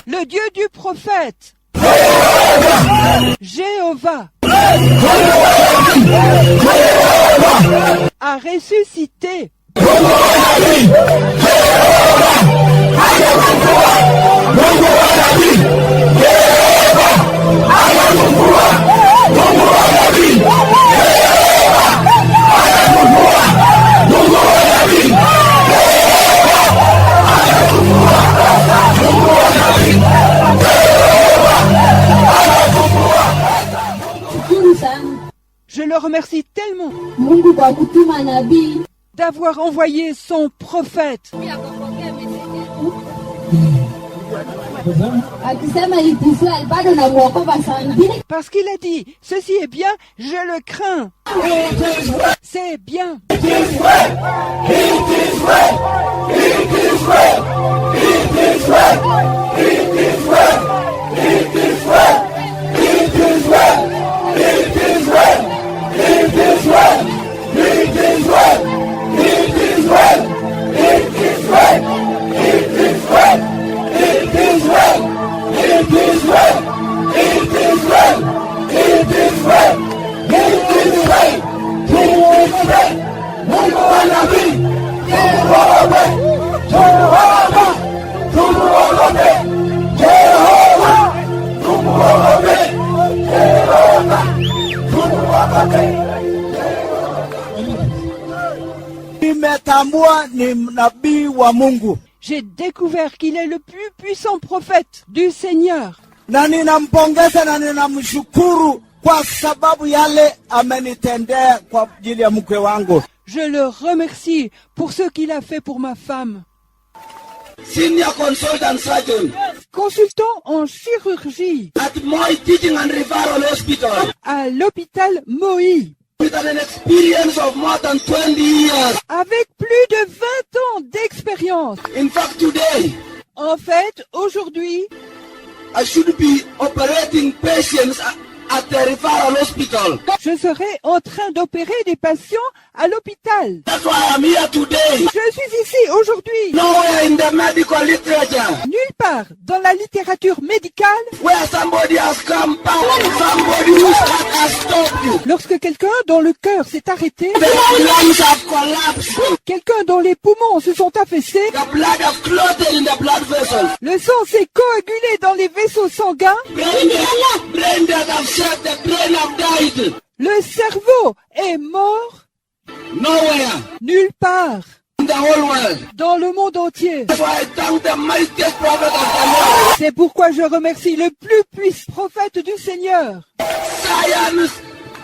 Le Dieu du prophète, Jéhovah, a ressuscité. Je le remercie tellement d'avoir envoyé son prophète. Parce qu'il a dit, ceci est bien, je le crains. C'est bien. nimetambua ni nabii wa Mungu. J'ai découvert qu'il est le plus puissant prophète du Seigneur. Na ninampongeza na ninamshukuru kwa sababu yale amenitendea kwa ajili ya mke wangu. Je le remercie pour ce qu'il a fait pour ma femme. Senior consultant surgeon Consultant en chirurgie at Moi Teaching and Referral Hospital à l'hôpital Moïse, with an experience of more than 20 years. avec plus de 20 ans d'expérience. In fact, today, En fait, aujourd'hui, I should be operating patients at the referral hospital. je serai en train d'opérer des patients à l'hôpital. That's why I'm here today. Je suis ici aujourd'hui, Nowhere in the medical literature nulle part dans la littérature médicale, where somebody has come back, somebody whose heart has stopped you. lorsque quelqu'un dont le cœur s'est arrêté, The lungs have collapsed. quelqu'un dont les poumons se sont affaissés, The blood have clotted in the blood vessels. le sang s'est coagulé dans les vaisseaux sanguins, Brain death have said the brain have died. le cerveau est mort, Nowhere nulle part in the whole world. dans le monde entier. That's why I thank the mightiest prophet of the Lord. C'est pourquoi je remercie le plus puissant prophète du Seigneur. Science,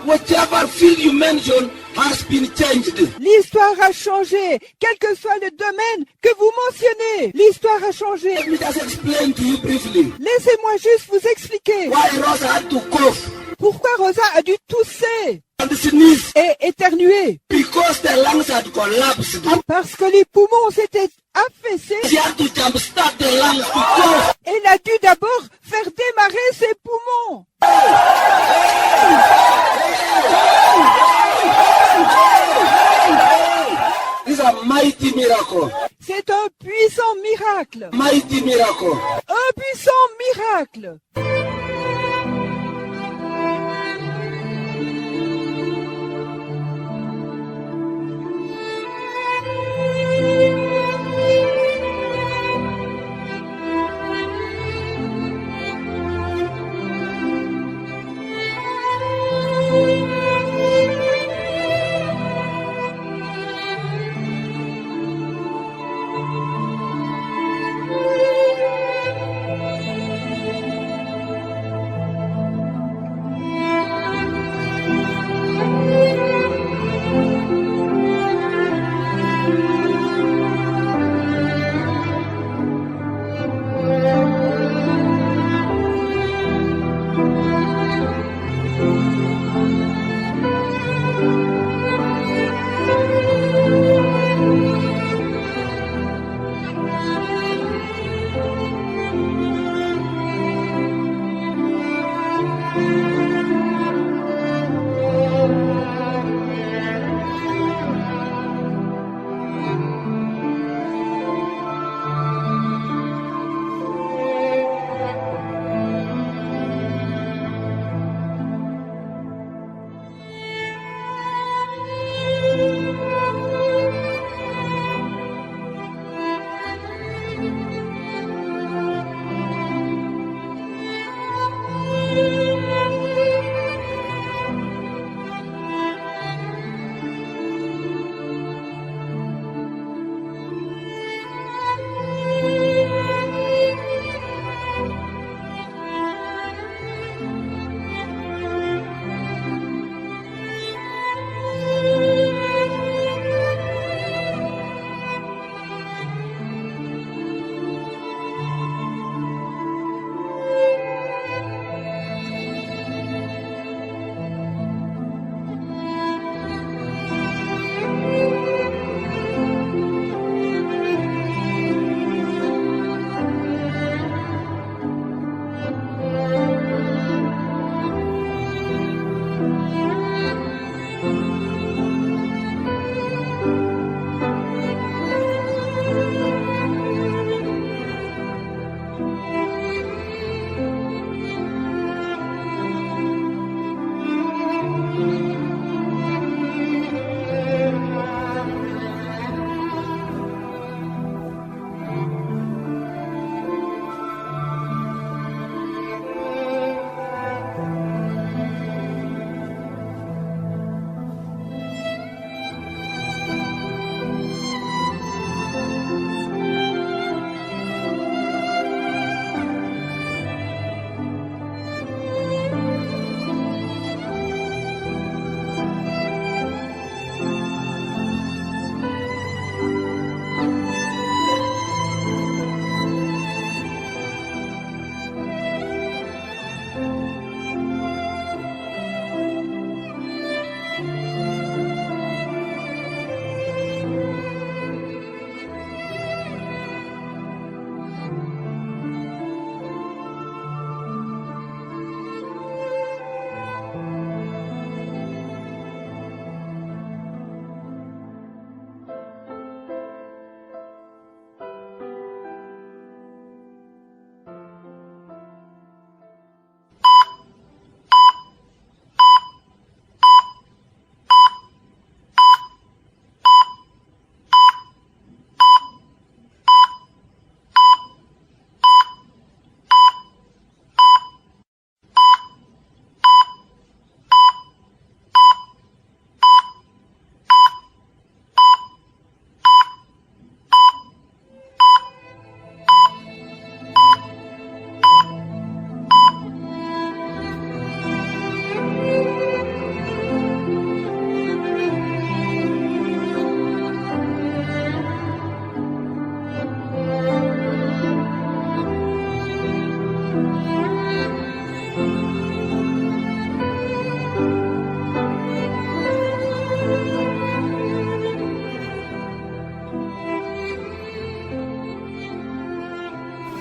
whatever field you mention, has been changed. L'histoire a changé, quel que soit le domaine que vous mentionnez. L'histoire a changé. Let me just explain to you briefly Laissez-moi juste vous expliquer why Rosa had to cough pourquoi Rosa a dû tousser and sneeze, et éternuer. because the lungs had collapsed. Parce que les poumons s'étaient affaissés. She had to jumpstart the lungs to cough. Elle a dû d'abord faire démarrer ses poumons. This is a mighty miracle. C'est un puissant miracle. Mighty miracle. Un puissant miracle.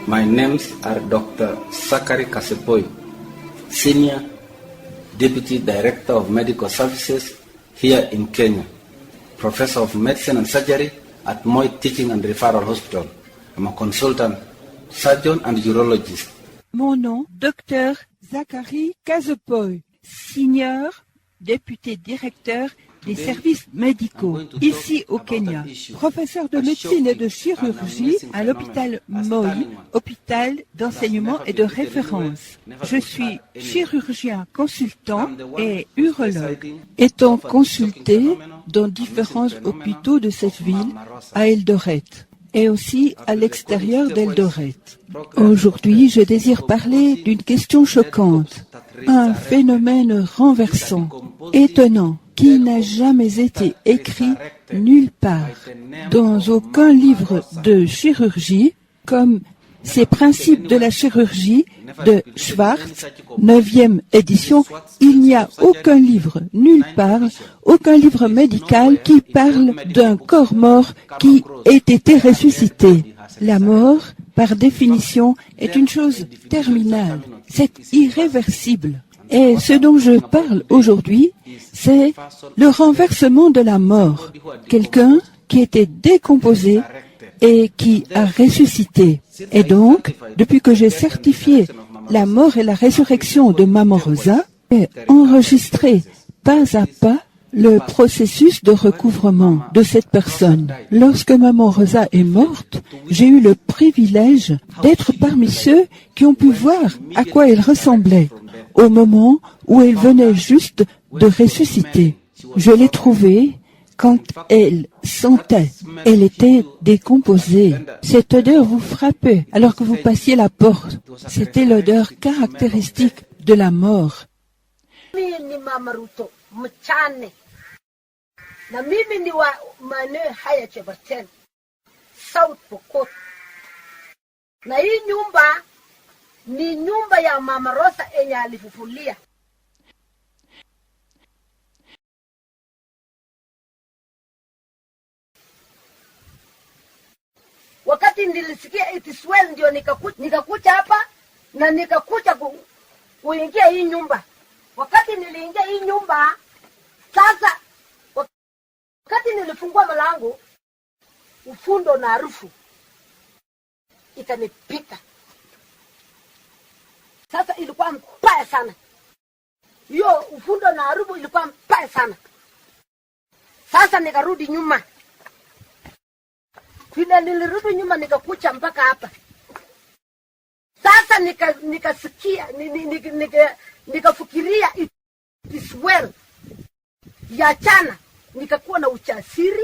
My names are Dr. Sakari Kasepoi, Senior Deputy Director of Medical Services here in Kenya, Professor of Medicine and Surgery at Moi Teaching and Referral Hospital. I'm a consultant surgeon and urologist. Mon nom, Dr. Zachary Kasepoy, Senior Député Directeur des services médicaux, ici au Kenya, professeur de médecine et de chirurgie à l'hôpital Moi, hôpital d'enseignement et de référence. Je suis chirurgien consultant et urologue, étant consulté dans différents hôpitaux de cette ville à Eldoret et aussi à l'extérieur d'Eldoret. Aujourd'hui, je désire parler d'une question choquante, un phénomène renversant, étonnant, qui n'a jamais été écrit nulle part, dans aucun livre de chirurgie, comme ces principes de la chirurgie de Schwartz, 9e édition. Il n'y a aucun livre, nulle part, aucun livre médical qui parle d'un corps mort qui ait été ressuscité. La mort, par définition, est une chose terminale, c'est irréversible. Et ce dont je parle aujourd'hui, c'est le renversement de la mort. Quelqu'un qui était décomposé et qui a ressuscité. Et donc, depuis que j'ai certifié la mort et la résurrection de Maman Rosa, j'ai enregistré pas à pas le processus de recouvrement de cette personne. Lorsque Maman Rosa est morte, j'ai eu le privilège d'être parmi ceux qui ont pu voir à quoi elle ressemblait au moment où elle venait juste de ressusciter. Je l'ai trouvée quand elle sentait, elle était décomposée. Cette odeur vous frappait alors que vous passiez la porte. C'était l'odeur caractéristique de la mort. Na mimi ni wa maeneo haya Chebachen, South Pokot. Na hii nyumba ni nyumba ya Mama Rosa enye alifufulia. Wakati nilisikia it is well ndio nikakuja hapa na nikakuja kuingia hii nyumba. Wakati niliingia hii nyumba, sasa wakati nilifungua mlango, ufundo na harufu ikanipita. Sasa ilikuwa mbaya sana. Hiyo ufundo na harufu ilikuwa mbaya sana. Sasa nikarudi nyuma. Vile nilirudi nyuma nikakucha mpaka hapa. Sasa nikasikia nikafikiria it is well. Ya chana nikakuwa na uchasiri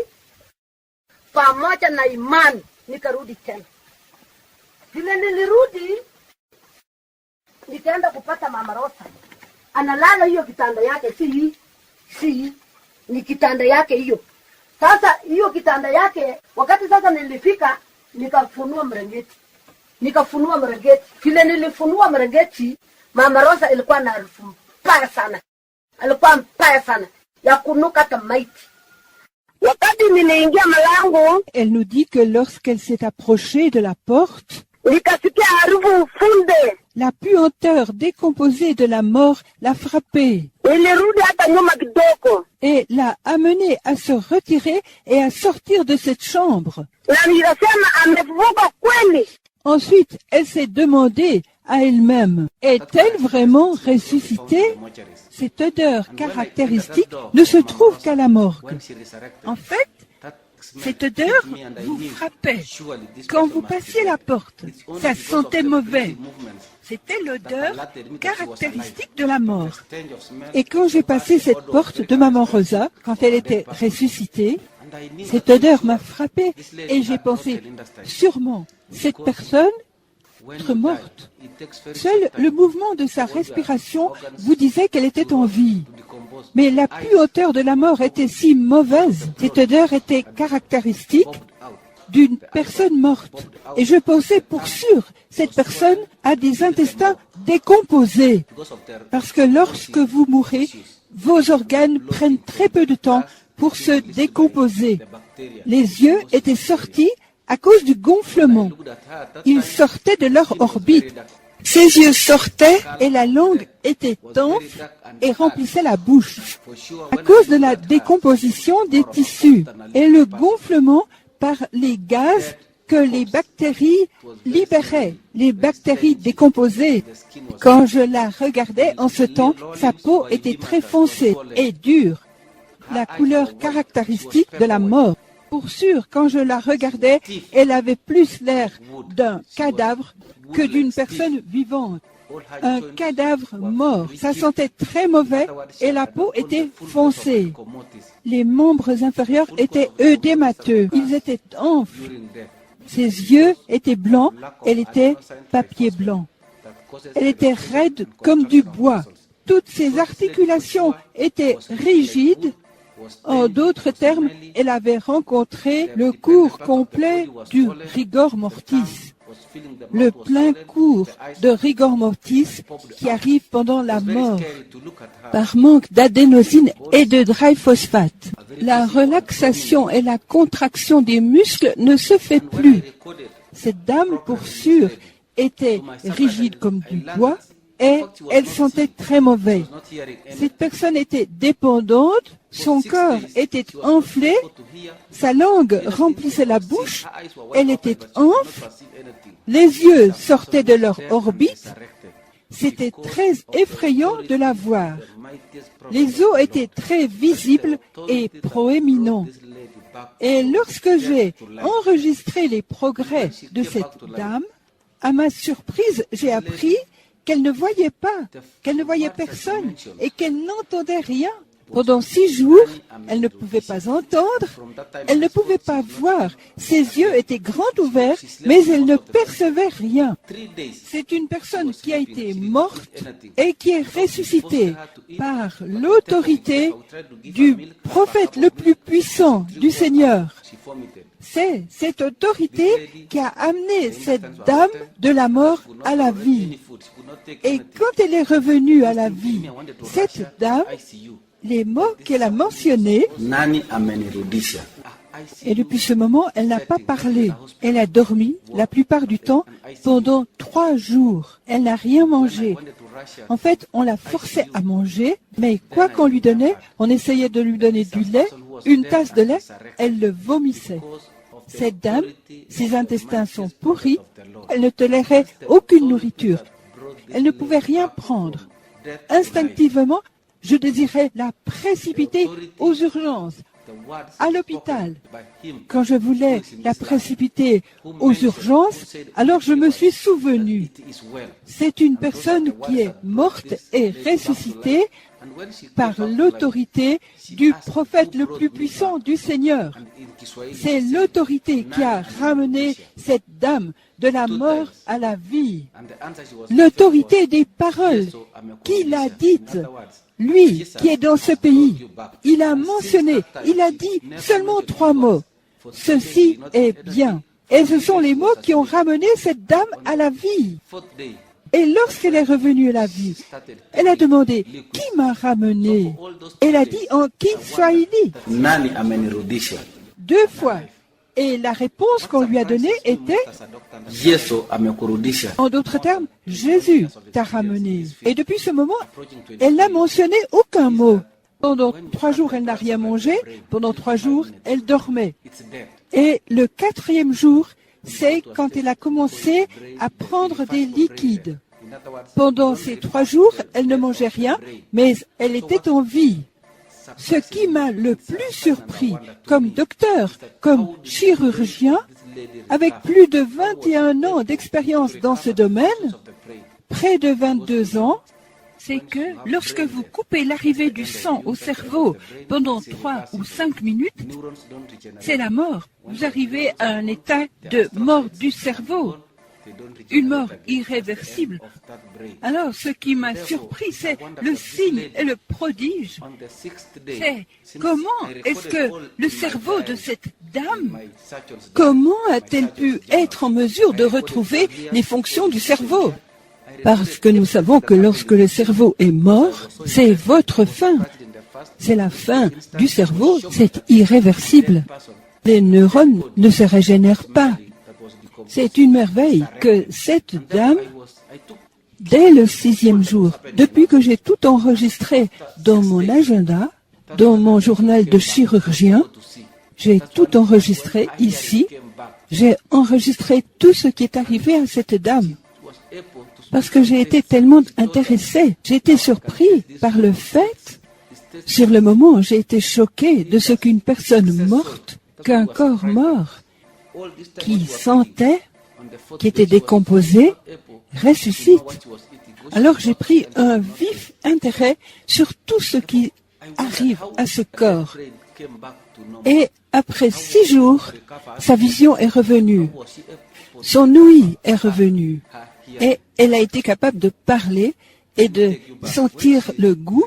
pamoja na imani, nikarudi tena. Vile nilirudi nikaenda kupata Mama Rosa. Analala hiyo kitanda yake, si ni kitanda yake hiyo. Sasa hiyo kitanda yake, wakati sasa nilifika nikafunua mrengeti. Vile nilifunua mrengeti, Mama Rosa ilikuwa na harufu mbaya sana. Alikuwa mbaya sana ya kunuka kama maiti. Wakati niliingia mlango, elle nous dit que lorsqu'elle s'est approchée de la porte, nikasikia harufu funde. La puanteur décomposée de la mort l'a frappée et l'a amenée à se retirer et à sortir de cette chambre. Ensuite, elle s'est demandé à elle-même, est-elle vraiment ressuscitée? Cette odeur caractéristique ne se trouve qu'à la morgue. En fait, cette odeur vous frappait. Quand vous passiez la porte, ça sentait mauvais. C'était l'odeur caractéristique de la mort. Et quand j'ai passé cette porte de Maman Rosa, quand elle était ressuscitée, cette odeur m'a frappé et j'ai pensé, sûrement, cette personne est morte. Seul le mouvement de sa respiration vous disait qu'elle était en vie. Mais la puanteur de la mort était si mauvaise, cette odeur était caractéristique d'une personne morte. Et je pensais pour sûr, cette personne a des intestins décomposés. Parce que lorsque vous mourrez, vos organes prennent très peu de temps pour se décomposer. Les yeux étaient sortis à cause du gonflement. Ils sortaient de leur orbite. Ses yeux sortaient et la langue était enfle et remplissait la bouche à cause de la décomposition des tissus et le gonflement par les gaz que les bactéries libéraient, les bactéries décomposées. Quand je la regardais en ce temps, sa peau était très foncée et dure, la couleur caractéristique de la mort. Pour sûr, quand je la regardais, elle avait plus l'air d'un cadavre que d'une personne vivante. Un cadavre mort, ça sentait très mauvais et la peau était foncée. Les membres inférieurs étaient œdémateux, ils étaient enflés. Ses yeux étaient blancs, elle était papier blanc. Elle était raide comme du bois. Toutes ses articulations étaient rigides. En d'autres termes, elle avait rencontré le cours complet du rigor mortis, le plein cours de rigor mortis qui arrive pendant la mort par manque d'adénosine et de dryphosphate. La relaxation et la contraction des muscles ne se fait plus. Cette dame, pour sûr, était rigide comme du bois et elle sentait très mauvais. Cette personne était dépendante, son corps était enflé, sa langue remplissait la bouche, elle était enfle, les yeux sortaient de leur orbite. C'était très effrayant de la voir. Les os étaient très visibles et proéminents. Et lorsque j'ai enregistré les progrès de cette dame, à ma surprise, j'ai appris qu'elle ne voyait pas, qu'elle ne voyait personne et qu'elle n'entendait rien. Pendant 6 jours, elle ne pouvait pas entendre, elle ne pouvait pas voir. Ses yeux étaient grands ouverts, mais elle ne percevait rien. C'est une personne qui a été morte et qui est ressuscitée par l'autorité du prophète le plus puissant du Seigneur. C'est cette autorité qui a amené cette dame de la mort à la vie. Et quand elle est revenue à la vie, cette dame, les mots qu'elle a mentionnés, et depuis ce moment, elle n'a pas parlé. Elle a dormi la plupart du temps pendant 3 jours. Elle n'a rien mangé. En fait, on la forçait à manger, mais quoi qu'on lui donnait, on essayait de lui donner du lait, une tasse de lait, elle le vomissait. Cette dame, ses intestins sont pourris, elle ne tolérait aucune nourriture. Elle ne pouvait rien prendre. Instinctivement, je désirais la précipiter aux urgences, à l'hôpital. Quand je voulais la précipiter aux urgences, alors je me suis souvenu. C'est une personne qui est morte et ressuscitée par l'autorité du prophète le plus puissant du Seigneur. C'est l'autorité qui a ramené cette dame de la mort à la vie. L'autorité des paroles qu'il a dites. Lui qui est dans ce pays, il a mentionné, il a dit seulement 3 mots. Ceci est bien. Et ce sont les mots qui ont ramené cette dame à la vie. Et lorsqu'elle est revenue à la vie, elle a demandé, qui m'a ramené? Elle a dit en Kiswahili. 2 fois. Et la réponse qu'on lui a donnée était, en d'autres termes, Jésus t'a ramené. Et depuis ce moment, elle n'a mentionné aucun mot. Pendant 3 jours, elle n'a rien mangé. Pendant 3 jours, elle dormait. Et le 4e jour, c'est quand elle a commencé à prendre des liquides. Pendant ces 3 jours, elle ne mangeait rien, mais elle était en vie. Ce qui m'a le plus surpris comme docteur, comme chirurgien, avec plus de 21 ans d'expérience dans ce domaine, près de 22 ans, c'est que lorsque vous coupez l'arrivée du sang au cerveau pendant 3 ou 5 minutes, c'est la mort. Vous arrivez à un état de mort du cerveau. une mort irréversible. Alors, ce qui m'a surpris, c'est le signe et le prodige. C'est comment est-ce que le cerveau de cette dame, comment a-t-elle pu être en mesure de retrouver les fonctions du cerveau? Parce que nous savons que lorsque le cerveau est mort, c'est votre fin. C'est la fin du cerveau, c'est irréversible. Les neurones ne se régénèrent pas. C'est une merveille que cette dame, dès le 6e jour, depuis que j'ai tout enregistré dans mon agenda, dans mon journal de chirurgien, j'ai tout enregistré ici, j'ai enregistré tout ce qui est arrivé à cette dame. Parce que j'ai été tellement intéressé, j'ai été surpris par le fait, sur le moment, j'ai été choqué de ce qu'une personne morte, qu'un corps mort, qui sentait, qui était décomposé, ressuscite. Alors j'ai pris un vif intérêt sur tout ce qui arrive à ce corps. Et après 6 jours, sa vision est revenue. Son ouïe est revenue. Et elle a été capable de parler et de sentir le goût.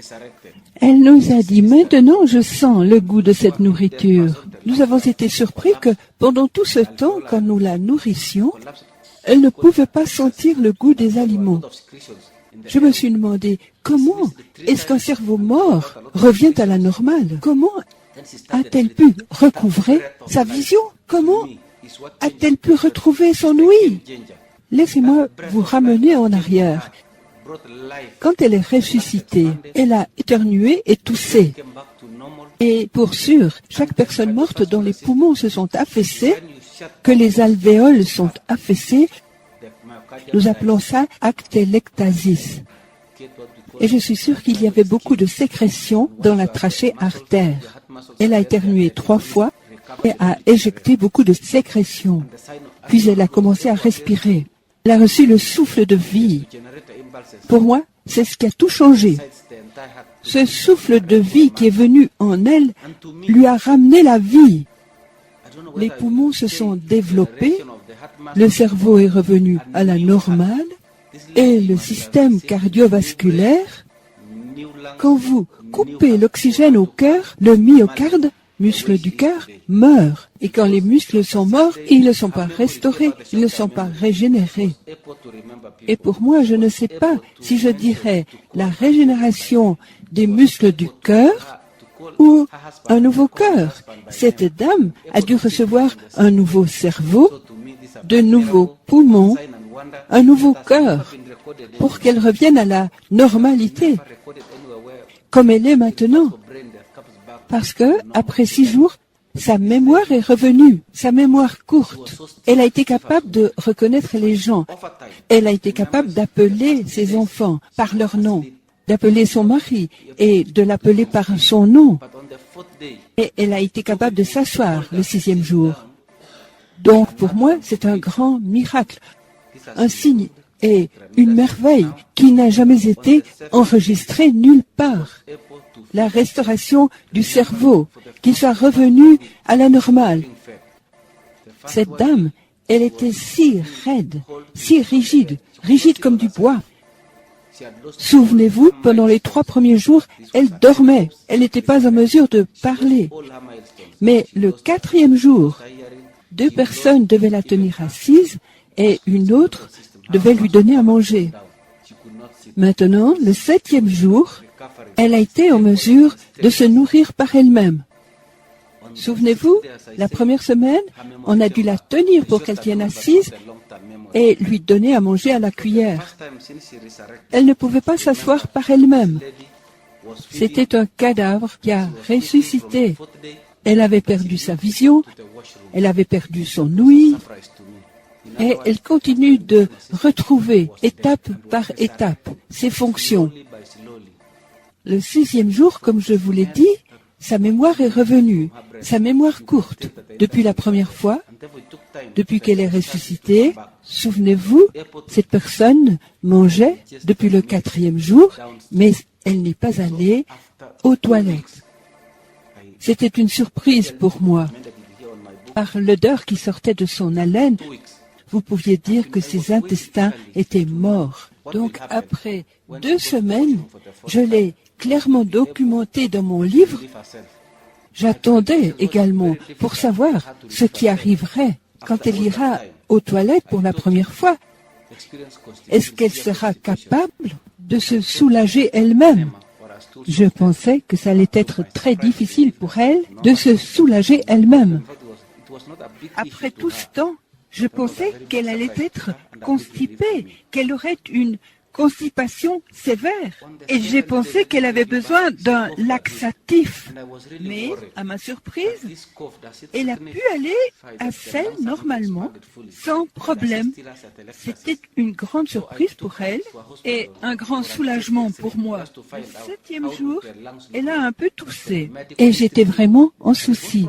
Elle nous a dit, maintenant je sens le goût de cette nourriture. Nous avons été surpris que pendant tout ce temps, quand nous la nourrissions, elle ne pouvait pas sentir le goût des aliments. Je me suis demandé, comment est-ce qu'un cerveau mort revient à la normale? Comment a-t-elle pu recouvrer sa vision? Comment a-t-elle pu retrouver son ouïe? Laissez-moi vous ramener en arrière. Quand elle est ressuscitée, elle a éternué et toussé. Et pour sûr, chaque personne morte dont les poumons se sont affaissés, que les alvéoles sont affaissés, nous appelons ça actélectasis. Et je suis sûr qu'il y avait beaucoup de sécrétions dans la trachée artère. Elle a éternué 3 fois et a éjecté beaucoup de sécrétions. Puis elle a commencé à respirer. Elle a reçu le souffle de vie. Pour moi, c'est ce qui a tout changé. Ce souffle de vie qui est venu en elle lui a ramené la vie. Les poumons se sont développés, le cerveau est revenu à la normale et le système cardiovasculaire, quand vous coupez l'oxygène au cœur, le myocarde, muscle du cœur, meurt. Et quand les muscles sont morts, ils ne sont pas restaurés, ils ne sont pas régénérés. Et pour moi, je ne sais pas si je dirais la régénération des muscles du cœur ou un nouveau cœur. Cette dame a dû recevoir un nouveau cerveau, de nouveaux poumons, un nouveau cœur, pour qu'elle revienne à la normalité, comme elle est maintenant. Parce que, après 6 jours, sa mémoire est revenue, sa mémoire courte. Elle a été capable de reconnaître les gens. Elle a été capable d'appeler ses enfants par leur nom, d'appeler son mari et de l'appeler par son nom. Et elle a été capable de s'asseoir le 6e jour. Donc, pour moi, c'est un grand miracle, un signe et une merveille qui n'a jamais été enregistrée nulle part. La restauration du cerveau, qu'il soit revenu à la normale. Cette dame, elle était si raide, si rigide, rigide comme du bois. Souvenez-vous, pendant les 3 premiers jours, elle dormait, elle n'était pas en mesure de parler. Mais le 4e jour, 2 personnes devaient la tenir assise et une autre devait lui donner à manger. Maintenant, le 7e jour, elle a été en mesure de se nourrir par elle-même. Souvenez-vous, la première semaine, on a dû la tenir pour qu'elle tienne assise et lui donner à manger à la cuillère. Elle ne pouvait pas s'asseoir par elle-même. C'était un cadavre qui a ressuscité. Elle avait perdu sa vision, elle avait perdu son ouïe, et elle continue de retrouver, étape par étape, ses fonctions. Le 6e jour, comme je vous l'ai dit, sa mémoire est revenue, sa mémoire courte. Depuis la première fois, depuis qu'elle est ressuscitée, souvenez-vous, cette personne mangeait depuis le 4e jour, mais elle n'est pas allée aux toilettes. C'était une surprise pour moi. Par l'odeur qui sortait de son haleine, vous pouviez dire que ses intestins étaient morts. Donc après 2 semaines, je l'ai clairement documenté dans mon livre. J'attendais également pour savoir ce qui arriverait quand elle ira aux toilettes pour la première fois. Est-ce qu'elle sera capable de se soulager elle-même? Je pensais que ça allait être très difficile pour elle de se soulager elle-même. Après tout ce temps, je pensais qu'elle allait être constipée, qu'elle aurait une constipation sévère. Et j'ai pensé qu'elle avait besoin d'un laxatif. Mais, à ma surprise, elle a pu aller à selle normalement, sans problème. C'était une grande surprise pour elle et un grand soulagement pour moi. Le 7e jour, elle a un peu toussé et j'étais vraiment en souci.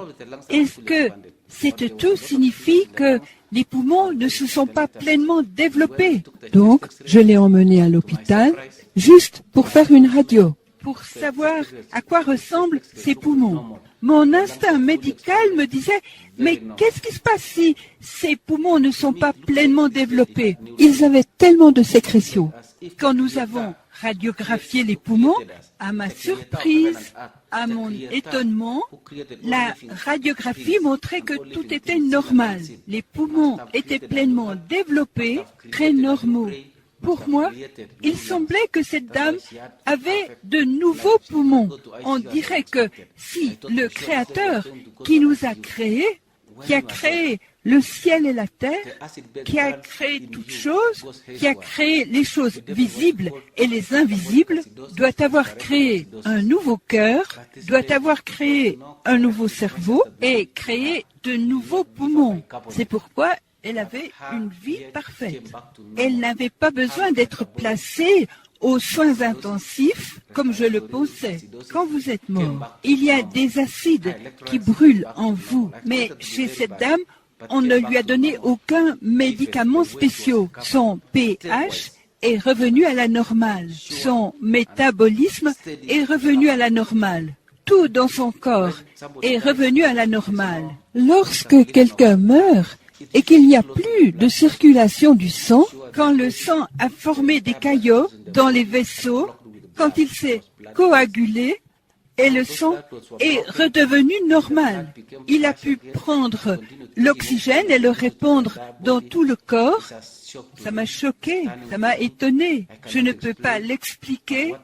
Est-ce que cette toux signifie que les poumons ne se sont pas pleinement développés? Donc, je l'ai emmenée à l'hôpital juste pour faire une radio, pour savoir à quoi ressemblent ses poumons. Mon instinct médical me disait, mais qu'est-ce qui se passe si ces poumons ne sont pas pleinement développés? Ils avaient tellement de sécrétions. Quand nous avons radiographié les poumons, à ma surprise, à mon étonnement, la radiographie montrait que tout était normal. Les poumons étaient pleinement développés, très normaux. Pour moi, il semblait que cette dame avait de nouveaux poumons. On dirait que si le Créateur qui nous a créés, qui a créé le ciel et la terre, qui a créé toutes choses, qui a créé les choses visibles et les invisibles, doit avoir créé un nouveau cœur, doit avoir créé un nouveau cerveau et créé de nouveaux poumons. C'est pourquoi elle avait une vie parfaite. Elle n'avait pas besoin d'être placée aux soins intensifs comme je le pensais. Quand vous êtes mort, il y a des acides qui brûlent en vous, mais chez cette dame, on ne lui a donné aucun médicament spécial. Son pH est revenu à la normale. Son métabolisme est revenu à la normale. Tout dans son corps est revenu à la normale. Lorsque quelqu'un meurt et qu'il n'y a plus de circulation du sang, quand le sang a formé des caillots dans les vaisseaux, quand il s'est coagulé, et le sang est redevenu normal. Il a pu prendre l'oxygène et le répandre dans tout le corps. Ça m'a choqué, ça m'a étonné. Je ne peux pas l'expliquer.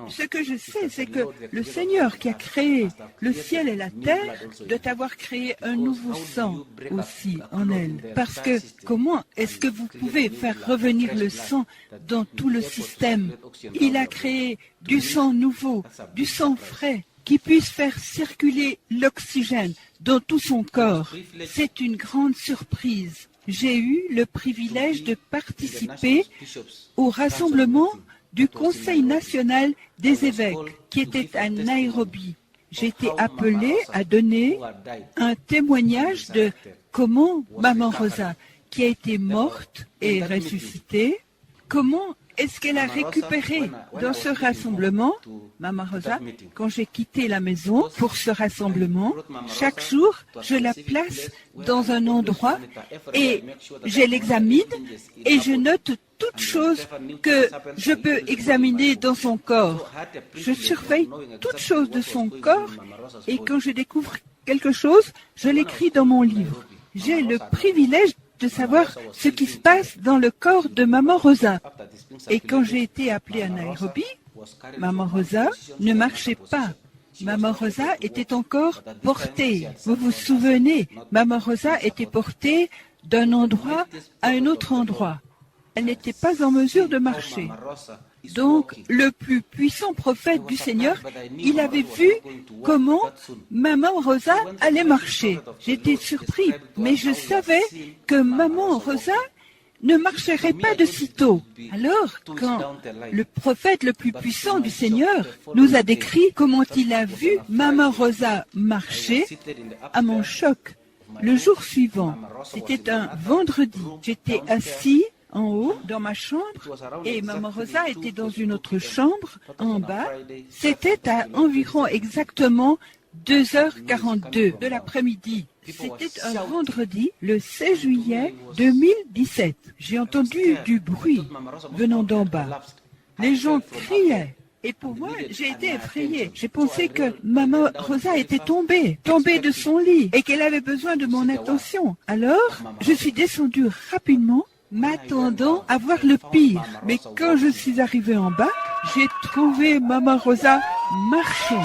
Ce que je sais, c'est que le Seigneur qui a créé le ciel et la terre doit avoir créé un nouveau sang aussi en elle. Parce que comment est-ce que vous pouvez faire revenir le sang dans tout le système? Il a créé du sang nouveau, du sang frais, qui puisse faire circuler l'oxygène dans tout son corps. C'est une grande surprise. J'ai eu le privilège de participer au rassemblement du Conseil national des évêques qui était à Nairobi. J'ai été appelé à donner un témoignage de comment Maman Rosa, qui a été morte et ressuscitée, comment est-ce qu'elle a récupéré dans ce rassemblement, Maman Rosa, quand j'ai quitté la maison pour ce rassemblement, chaque jour, je la place dans un endroit et je l'examine et je note toutes choses que je peux examiner dans son corps. Je surveille toutes choses de son corps et quand je découvre quelque chose, je l'écris dans mon livre. J'ai le privilège de savoir ce qui se passe dans le corps de Maman Rosa. Et quand j'ai été appelée à Nairobi, Maman Rosa ne marchait pas. Maman Rosa était encore portée. Vous vous souvenez, Maman Rosa était portée d'un endroit à un autre endroit. Elle n'était pas en mesure de marcher. Donc, le plus puissant prophète du Seigneur, il avait vu comment Maman Rosa allait marcher. J'étais surpris, mais je savais que Maman Rosa ne marcherait pas de sitôt. Alors, quand le prophète le plus puissant du Seigneur nous a décrit comment il a vu Maman Rosa marcher, à mon choc, le jour suivant, c'était un vendredi, j'étais assis en haut, dans ma chambre, et Maman Rosa était dans une autre chambre, en bas. C'était à environ exactement 2h42 de l'après-midi. C'était un vendredi, le 16 juillet 2017. J'ai entendu du bruit venant d'en bas. Les gens criaient. Et pour moi, j'ai été effrayée. J'ai pensé que Maman Rosa était tombée de son lit et qu'elle avait besoin de mon attention. Alors, je suis descendue rapidement, m'attendant à voir le pire. Mais quand je suis arrivée en bas, j'ai trouvé Maman Rosa marchant.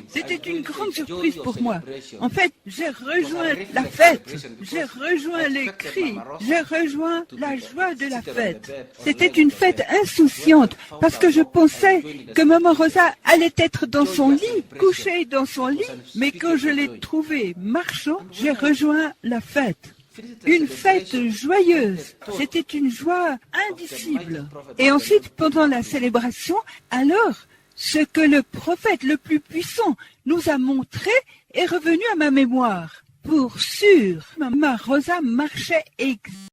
C'était une grande surprise pour moi. En fait, j'ai rejoint la fête, j'ai rejoint les cris, j'ai rejoint la joie de la fête. C'était une fête insouciante parce que je pensais que Maman Rosa allait être dans son lit, couchée dans son lit, mais quand je l'ai trouvée marchant, j'ai rejoint la fête. Une fête joyeuse, c'était une joie indicible. Et ensuite, pendant la célébration, alors, ce que le prophète le plus puissant nous a montré est revenu à ma mémoire. Pour sûr, Maman Rosa marchait exactement.